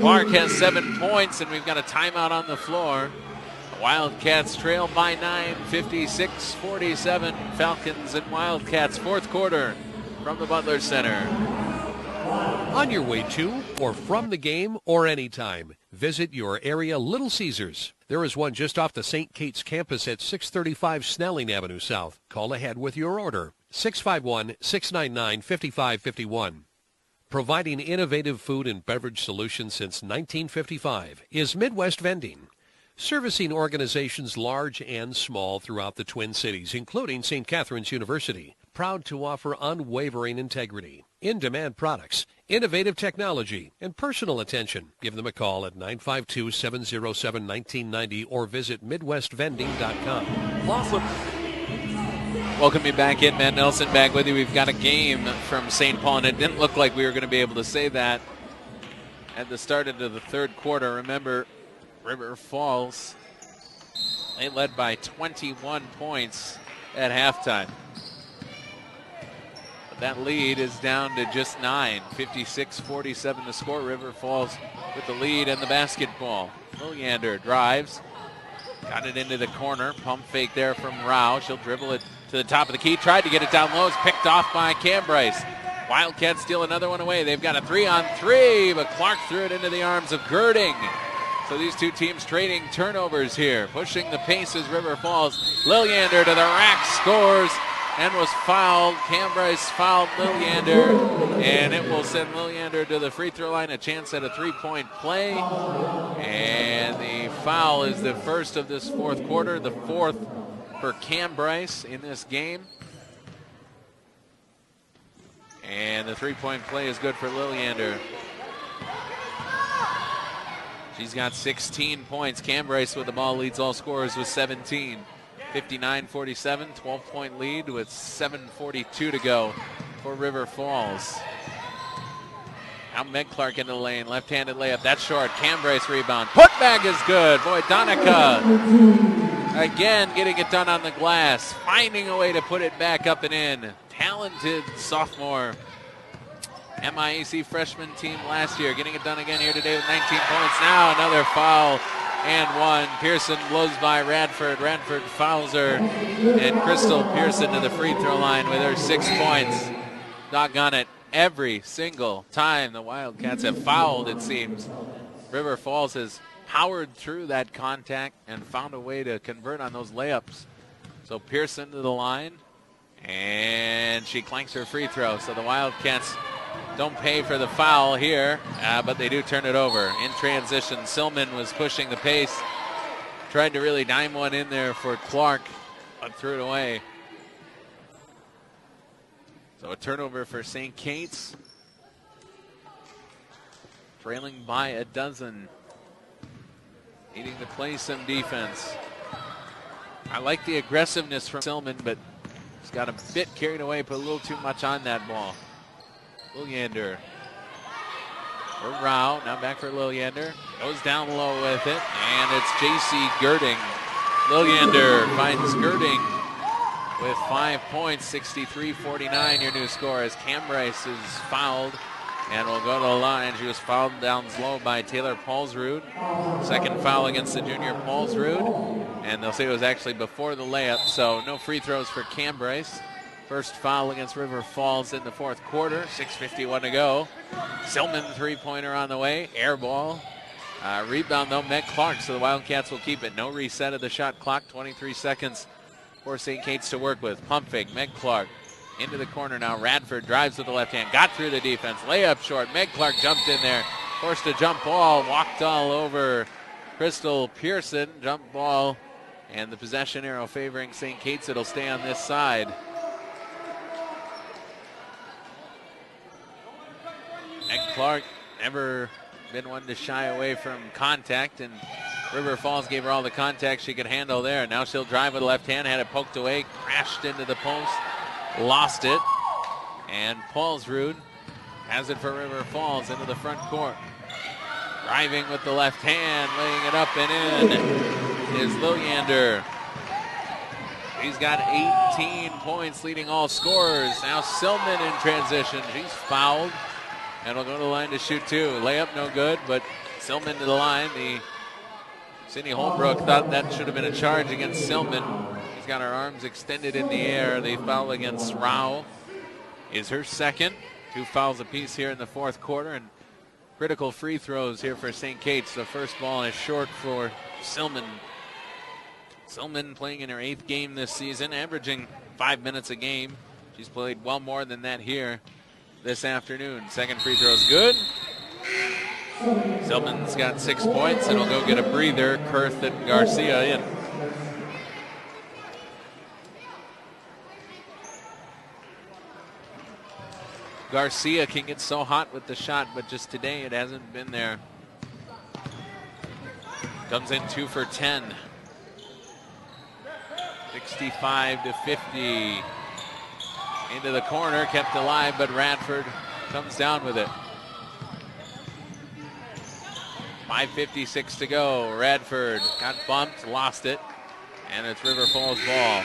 Clark has 7 points, and we've got a timeout on the floor. The Wildcats trail by 9, 56-47. Falcons and Wildcats, fourth quarter from the Butler Center. On your way to or from the game or anytime, visit your area Little Caesars. There is one just off the St. Kate's campus at 635 Snelling Avenue South. Call ahead with your order, 651-699-5551. Providing innovative food and beverage solutions since 1955 is Midwest Vending, servicing organizations large and small throughout the Twin Cities, including St. Catherine's University. Proud to offer unwavering integrity, in-demand products, innovative technology, and personal attention. Give them a call at 952-707-1990 or visit MidwestVending.com. Welcome you back in. Matt Nelson back with you. We've got a game from St. Paul, and it didn't look like we were going to be able to say that at the start of the third quarter. Remember, River Falls, they led by 21 points at halftime. But that lead is down to just 9, 56-47 to score. River Falls with the lead and the basketball. Lilliander drives, got it into the corner. Pump fake there from Rao. She'll dribble it to the top of the key. Tried to get it down low. It's picked off by Cam Bryce. Wildcats steal another one away. They've got a 3-on-3, but Clark threw it into the arms of Girding. So these two teams trading turnovers here. Pushing the pace is River Falls. Lilliander to the rack, scores, and was fouled. Cam Bryce fouled Lilliander, and it will send Lilliander to the free throw line, a chance at a three-point play. And the foul is the first of this fourth quarter, the fourth for Cam Bryce in this game. And the three-point play is good for Lilliander. She's got 16 points. Cam Bryce with the ball leads all scorers with 17. 59-47, 12-point lead with 7:42 to go for River Falls. Now Meg Clark into the lane, left-handed layup, that's short. Cam Bryce rebound, putback is good. Boy, Donica again getting it done on the glass, finding a way to put it back up and in. Talented sophomore. MIAC freshman team last year, getting it done again here today with 19 points. Now another foul and one. Pearson blows by Radford. Radford fouls her, and Crystal Pearson to the free throw line with her 6 points. Doggone it, every single time the Wildcats have fouled, it seems, River Falls has powered through that contact and found a way to convert on those layups. So Pearson to the line, and she clanks her free throw. So the Wildcats don't pay for the foul here, but they do turn it over. In transition, Silman was pushing the pace. Tried to really dime one in there for Clark, but threw it away. So a turnover for St. Kate's. Trailing by a dozen. Needing to play some defense. I like the aggressiveness from Silman, but he's got a bit carried away, put a little too much on that ball. Lilliander for Rao, now back for Lilliander, goes down low with it, and it's J.C. Girding. Lilliander finds Girding with 5 points, 63-49 your new score, as Cam Bryce is fouled and will go to the line. She was fouled down low by Taylor Paulsrud. Second foul against the junior Paulsrud, and they'll say it was actually before the layup, so no free throws for Cam Bryce. First foul against River Falls in the fourth quarter. 6:51 to go. Silman three-pointer on the way. Air ball. Rebound, though, Meg Clark, so the Wildcats will keep it. No reset of the shot clock. 23 seconds for St. Kate's to work with. Pump fake, Meg Clark. Into the corner now. Radford drives with the left hand. Got through the defense. Layup short. Meg Clark jumped in there. Forced a jump ball. Walked all over Crystal Pearson. Jump ball. And the possession arrow favoring St. Kate's. It'll stay on this side. Meg Clark never been one to shy away from contact, and River Falls gave her all the contact she could handle there. Now she'll drive with the left hand, had it poked away, crashed into the post, lost it, and Paulsrud Has it for River Falls into the front court. Driving with the left hand, laying it up and in is Lilliander. He's got 18 points, leading all scorers. Now Silman in transition. She's fouled, and will go to the line to shoot two. Layup no good, but Silman to the line. Sydney Holbrook thought that should have been a charge against Silman. She's got her arms extended in the air. The foul against Rao is her second. 2 fouls apiece here in the fourth quarter, and critical free throws here for St. Kate's. The first ball is short for Silman. Silman playing in her 8th game this season, averaging 5 minutes a game. She's played well more than that here this afternoon. Second free throw is good. Silman's got 6 points, and will go get a breather. Kurth and Garcia in. Garcia can get so hot with the shot, but just today it hasn't been there. Comes in 2 for 10. 65-50. Into the corner, kept alive, but Radford comes down with it. 5:56 to go. Radford got bumped, lost it, and it's River Falls ball.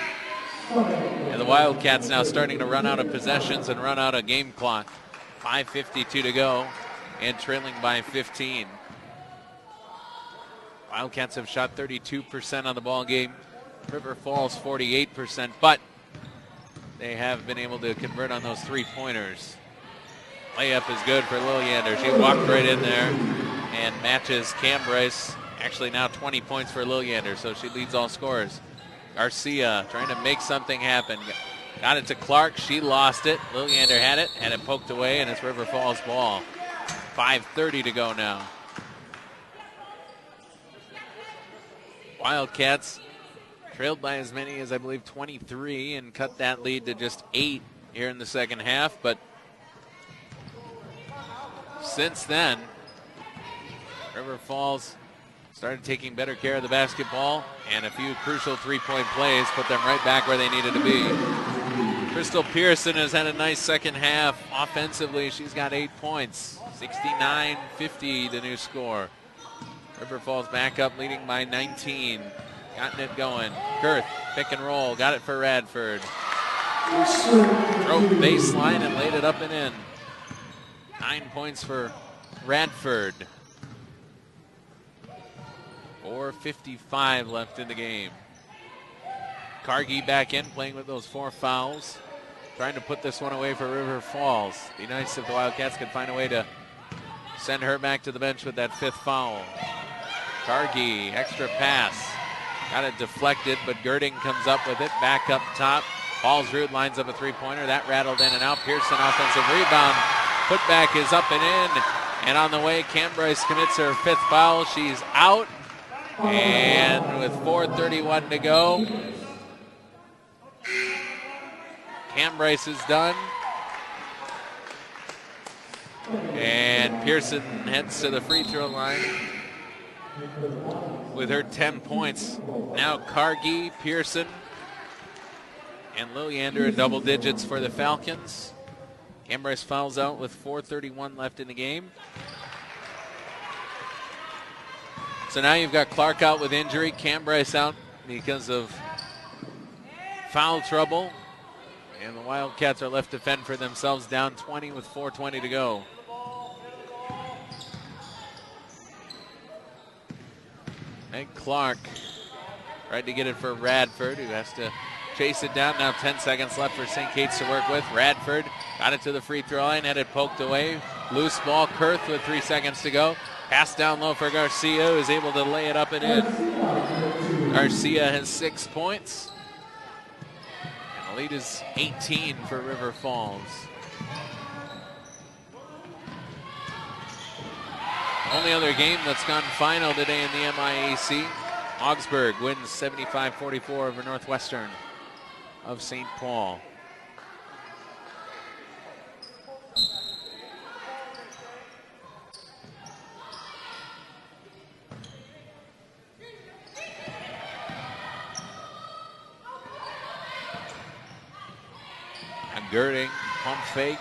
And the Wildcats now starting to run out of possessions and run out of game clock. 5:52 to go and trailing by 15. Wildcats have shot 32% on the ball game. River Falls 48%, but they have been able to convert on those 3-pointers. Layup is good for Lilliander. She walked right in there and matches Cam Bryce. Actually now 20 points for Lilliander, so she leads all scorers. Garcia trying to make something happen. Got it to Clark. She lost it. Lilliander had it poked away, and it's River Falls ball. 5:30 to go now. Wildcats trailed by as many as, I believe, 23 and cut that lead to just 8 here in the second half. But since then, River Falls started taking better care of the basketball, and a few crucial 3-point plays put them right back where they needed to be. Crystal Pearson has had a nice second half. Offensively, she's got 8 points. 69-50 the new score. River Falls back up, leading by 19. Gotten it going. Kurth, pick and roll. Got it for Radford. Drove baseline and laid it up and in. 9 points for Radford. 4:55 left in the game. Cargie back in, playing with those 4 fouls. Trying to put this one away for River Falls. Be nice if the Wildcats could find a way to send her back to the bench with that 5th foul. Cargie, extra pass. Got it deflected, but Girding comes up with it. Back up top. Hallsrud lines up a 3-pointer. That rattled in and out. Pearson offensive rebound. Putback is up and in. And on the way, Cam Bryce commits her 5th foul. She's out. And with 4:31 to go, Cam Bryce is done. And Pearson heads to the free throw line with her 10 points. Now Cargie, Pearson, and Lilliander in double digits for the Falcons. Cam Bryce fouls out with 4:31 left in the game. So now you've got Clark out with injury, Cam Bryce out because of foul trouble. And the Wildcats are left to fend for themselves, down 20 with 4:20 to go. Meg Clark tried to get it for Radford, who has to chase it down. Now 10 seconds left for St. Kate's to work with. Radford got it to the free throw line, had it poked away. Loose ball, Kurth with 3 seconds to go. Pass down low for Garcia, who is able to lay it up and in. Garcia has 6 points. And the lead is 18 for River Falls. Only other game that's gone final today in the MIAC. Augsburg wins 75-44 over Northwestern of St. Paul. Girding, pump fake.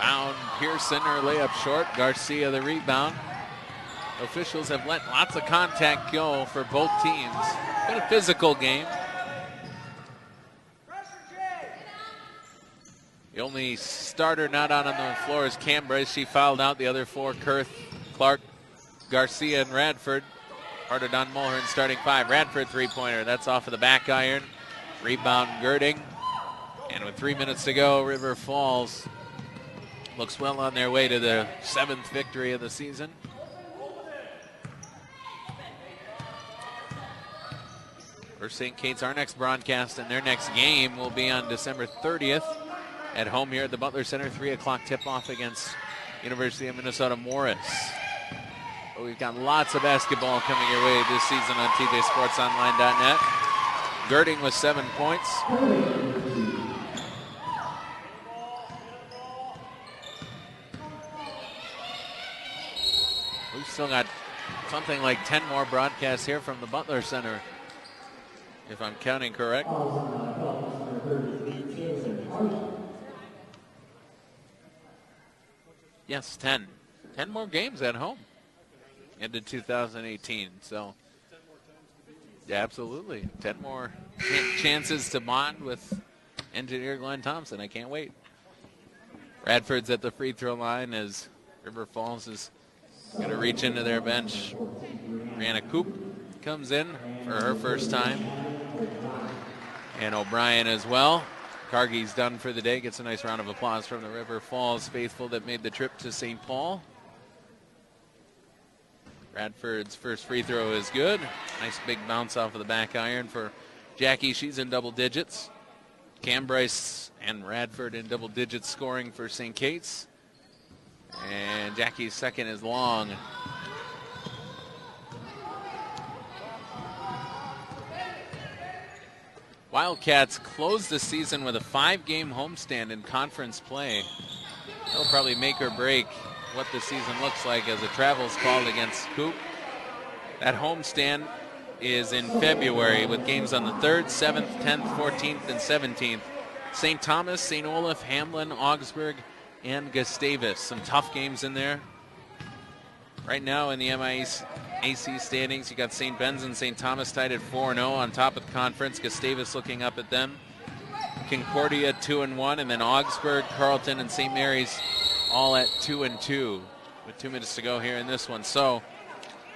Found Pearson, her layup short. Garcia the rebound. Officials have let lots of contact go for both teams. Been a physical game. The only starter not out on the floor is Cambridge. She fouled out. The other four, Kurth, Clark, Garcia, and Radford. Part of Don Mulhern starting five. Radford three-pointer. That's off of the back iron. Rebound Girding. And with 3 minutes to go, River Falls looks well on their way to the 7th victory of the season. For St. Kate's, our next broadcast and their next game will be on December 30th at home here at the Butler Center. 3 o'clock tip-off against University of Minnesota Morris. But we've got lots of basketball coming your way this season on TJSportsOnline.net. Girding with 7 points. We've still got something like 10 more broadcasts here from the Butler Center, if I'm counting correct. Yes, 10. 10 more games at home into 2018. So, yeah, absolutely. 10 more chances to bond with engineer Glenn Thompson. I can't wait. Radford's at the free throw line as River Falls is going to reach into their bench. Brianna Coop comes in for her first time. And O'Brien as well. Cargie's done for the day. Gets a nice round of applause from the River Falls faithful that made the trip to St. Paul. Radford's first free throw is good. Nice big bounce off of the back iron for Jackie. She's in double digits. Cam Bryce and Radford in double digits scoring for St. Kate's. And Jackie's second is long. Wildcats closed the season with a 5-game homestand in conference play. That'll probably make or break what the season looks like as the travel's called against Coop. That homestand is in February with games on the 3rd, 7th, 10th, 14th, and 17th. St. Thomas, St. Olaf, Hamlin, Augsburg, and Gustavus. Some tough games in there. Right now in the MIAC standings, you got St. Ben's and St. Thomas tied at 4-0 on top of the conference. Gustavus looking up at them. Concordia 2-1, and then Augsburg, Carleton, and St. Mary's all at 2-2 with 2 minutes to go here in this one. So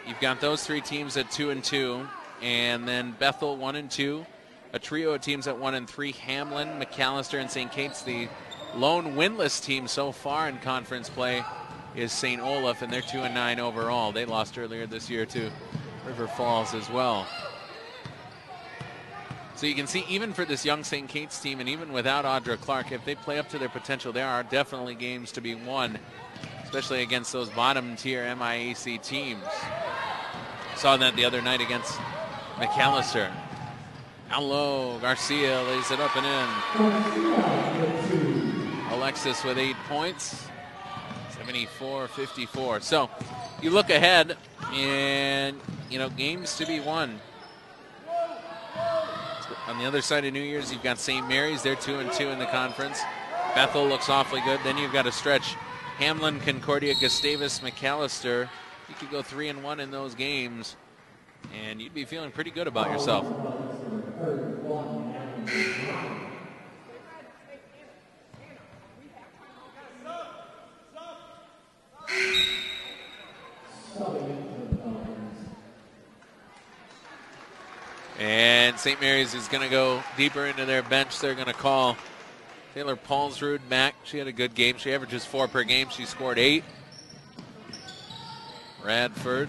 you've got those three teams at 2-2, and then Bethel 1-2. A trio of teams at 1-3. Hamlin, McAllister, and St. Kate's. The lone winless team so far in conference play is St. Olaf, and they're 2-9 overall. They lost earlier this year to River Falls as well. So you can see, even for this young St. Kate's team, and even without Audra Clark, if they play up to their potential, there are definitely games to be won, especially against those bottom-tier MIAC teams. Saw that the other night against McAllister. Down low, Garcia lays it up and in. Alexis with 8 points. 74-54. So you look ahead, and games to be won. On the other side of New Year's, you've got St. Mary's. They're 2-2 in the conference. Bethel looks awfully good. Then you've got a stretch: Hamlin, Concordia, Gustavus, McAllister. You could go 3-1 in those games, and you'd be feeling pretty good about yourself. And St. Mary's is going to go deeper into their bench. They're going to call Taylor Paulsrud back. She had a good game. She averages 4 per game. She scored 8. Radford.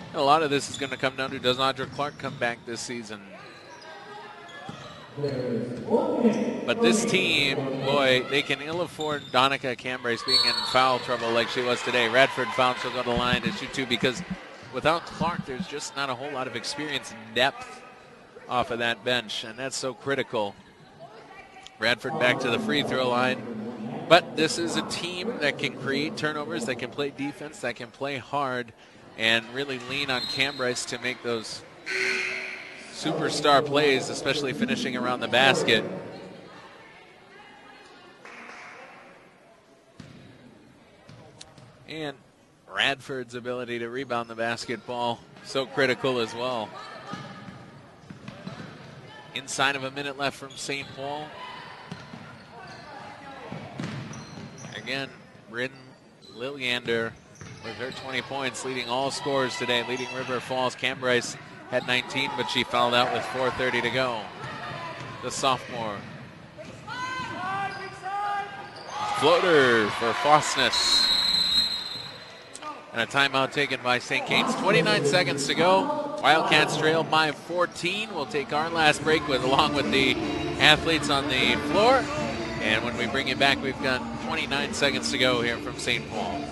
And a lot of this is going to come down to, does Audra Clark come back this season? But this team, boy, they can ill afford Donica Cambrai being in foul trouble like she was today. Radford found, she'll go to the line to shoot 2, because without Clark, there's just not a whole lot of experience and depth off of that bench, and that's so critical. Radford back to the free throw line. But this is a team that can create turnovers, that can play defense, that can play hard, and really lean on Cambrai to make those superstar plays, especially finishing around the basket. And Radford's ability to rebound the basketball, so critical as well. Inside of a minute left from St. Paul. Again, Bryn Lilliander with her 20 points, leading all scorers today, leading River Falls. Cam Bryce had 19, but she fouled out with 4:30 to go. The sophomore. Floater for Fosness. And a timeout taken by St. Kate's. 29 seconds to go. Wildcats trail by 14. We'll take our last break along with the athletes on the floor. And when we bring you back, we've got 29 seconds to go here from St. Paul.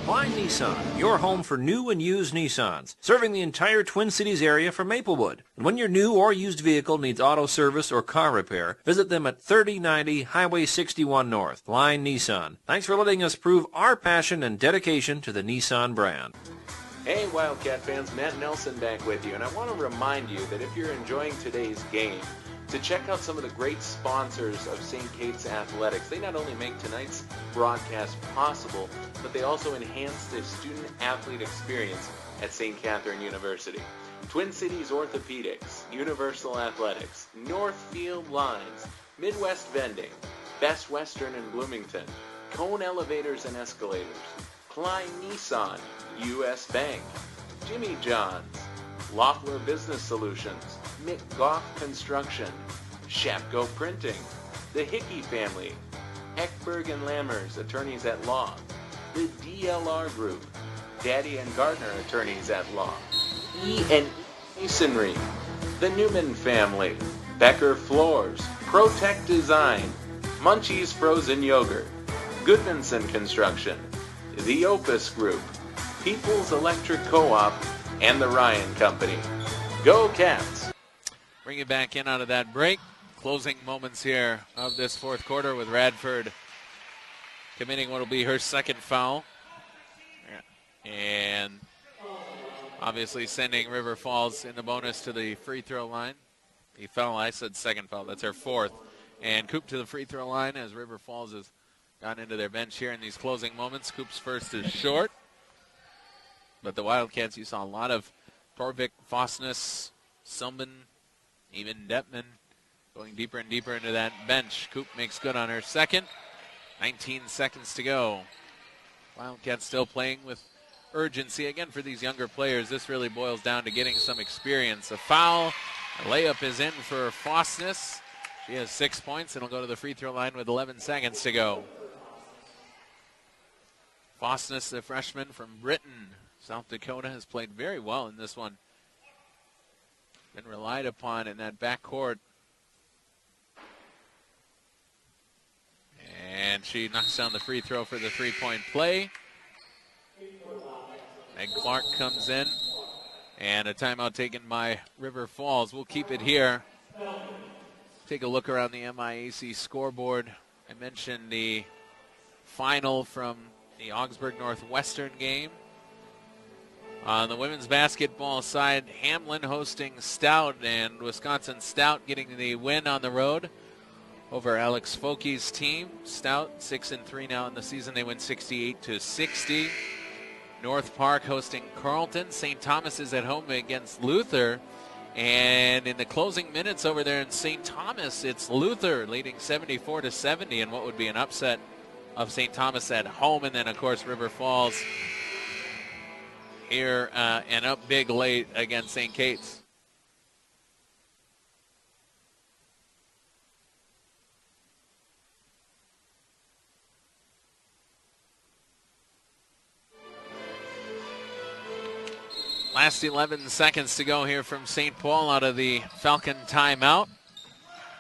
Klein Nissan, your home for new and used Nissans, serving the entire Twin Cities area from Maplewood. And when your new or used vehicle needs auto service or car repair, visit them at 3090 Highway 61 North. Klein Nissan. Thanks for letting us prove our passion and dedication to the Nissan brand. Hey Wildcat fans, Matt Nelson back with you, and I want to remind you that if you're enjoying today's game, to check out some of the great sponsors of St. Kate's Athletics. They not only make tonight's broadcast possible, but they also enhance the student-athlete experience at St. Catherine University. Twin Cities Orthopedics, Universal Athletics, Northfield Lines, Midwest Vending, Best Western in Bloomington, Cone Elevators and Escalators, Klein Nissan, U.S. Bank, Jimmy John's, Loeffler Business Solutions, Mick Goff Construction, Shapko Printing, the Hickey Family, Eckberg and Lammers, Attorneys at Law, the DLR Group, Daddy and Gardner, Attorneys at Law, E&E Masonry, the Newman Family, Becker Floors, Protect Design, Munchies Frozen Yogurt, Goodmanson Construction, the Opus Group, People's Electric Co-op, and the Ryan Company. Go Cats! Bring you back in out of that break. Closing moments here of this fourth quarter with Radford committing what will be her second foul. And obviously sending River Falls in the bonus to the free throw line. The foul, I said second foul, that's her fourth. And Coop to the free throw line as River Falls has gone into their bench here in these closing moments. Coop's first is short. But the Wildcats, you saw a lot of Torvik, Fosness, Sumbin, even Detman going deeper and deeper into that bench. Coop makes good on her second. 19 seconds to go. Wildcats still playing with urgency. Again, for these younger players, this really boils down to getting some experience. A foul, a layup is in for Fosness. She has 6 points and will go to the free throw line with 11 seconds to go. Fosness, the freshman from Britain, South Dakota, has played very well in this one. Been relied upon in that backcourt. And she knocks down the free throw for the three-point play. Meg Clark comes in. And a timeout taken by River Falls. We'll keep it here. Take a look around the MIAC scoreboard. I mentioned the final from the Augsburg Northwestern game. On the women's basketball side, Hamlin hosting Stout, and Wisconsin Stout getting the win on the road over Alex Folke's team. Stout 6-3 now in the season. They win 68-60. North Park hosting Carleton. St. Thomas is at home against Luther. And in the closing minutes over there in St. Thomas, it's Luther leading 74-70 in what would be an upset of St. Thomas at home. And then, of course, River Falls here and up big late against St. Kate's. Last 11 seconds to go here from St. Paul out of the Falcon timeout.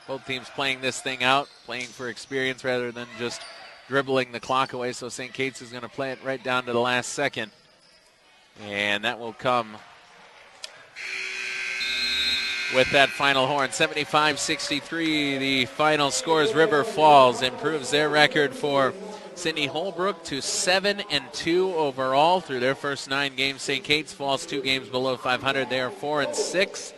Both teams playing this thing out, playing for experience rather than just dribbling the clock away. So St. Kate's is going to play it right down to the last second. And that will come with that final horn. 75-63, the final scores. River Falls improves their record for Sydney Holbrook to 7-2 overall through their first 9 games. St. Kate's falls 2 games below 500. They are 4-6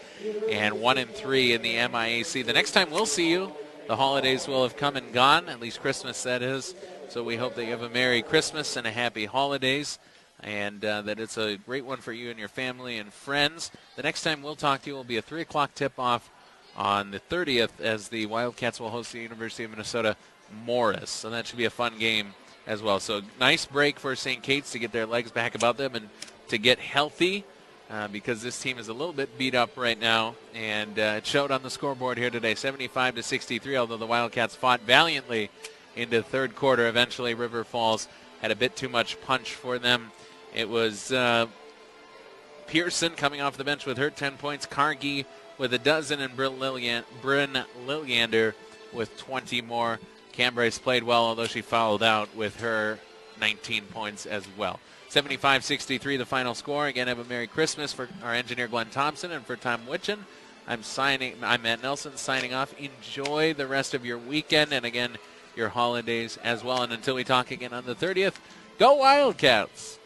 and 1-3 in the MIAC. The next time we'll see you, the holidays will have come and gone, at least Christmas that is. So we hope that you have a Merry Christmas and a Happy Holidays, and that it's a great one for you and your family and friends. The next time we'll talk to you will be a 3 o'clock tip-off on the 30th as the Wildcats will host the University of Minnesota Morris. So that should be a fun game as well. So nice break for St. Kate's to get their legs back about them and to get healthy because this team is a little bit beat up right now. And it showed on the scoreboard here today, 75-63, although the Wildcats fought valiantly into the third quarter. Eventually River Falls had a bit too much punch for them. It was Pearson coming off the bench with her 10 points, Cargie with a dozen, and Bryn Lilliander with 20 more. Cambrace played well, although she fouled out with her 19 points as well. 75-63 the final score. Again, have a Merry Christmas for our engineer Glenn Thompson and for Tom Witchen. I'm Matt Nelson signing off. Enjoy the rest of your weekend and again your holidays as well. And until we talk again on the 30th, go Wildcats!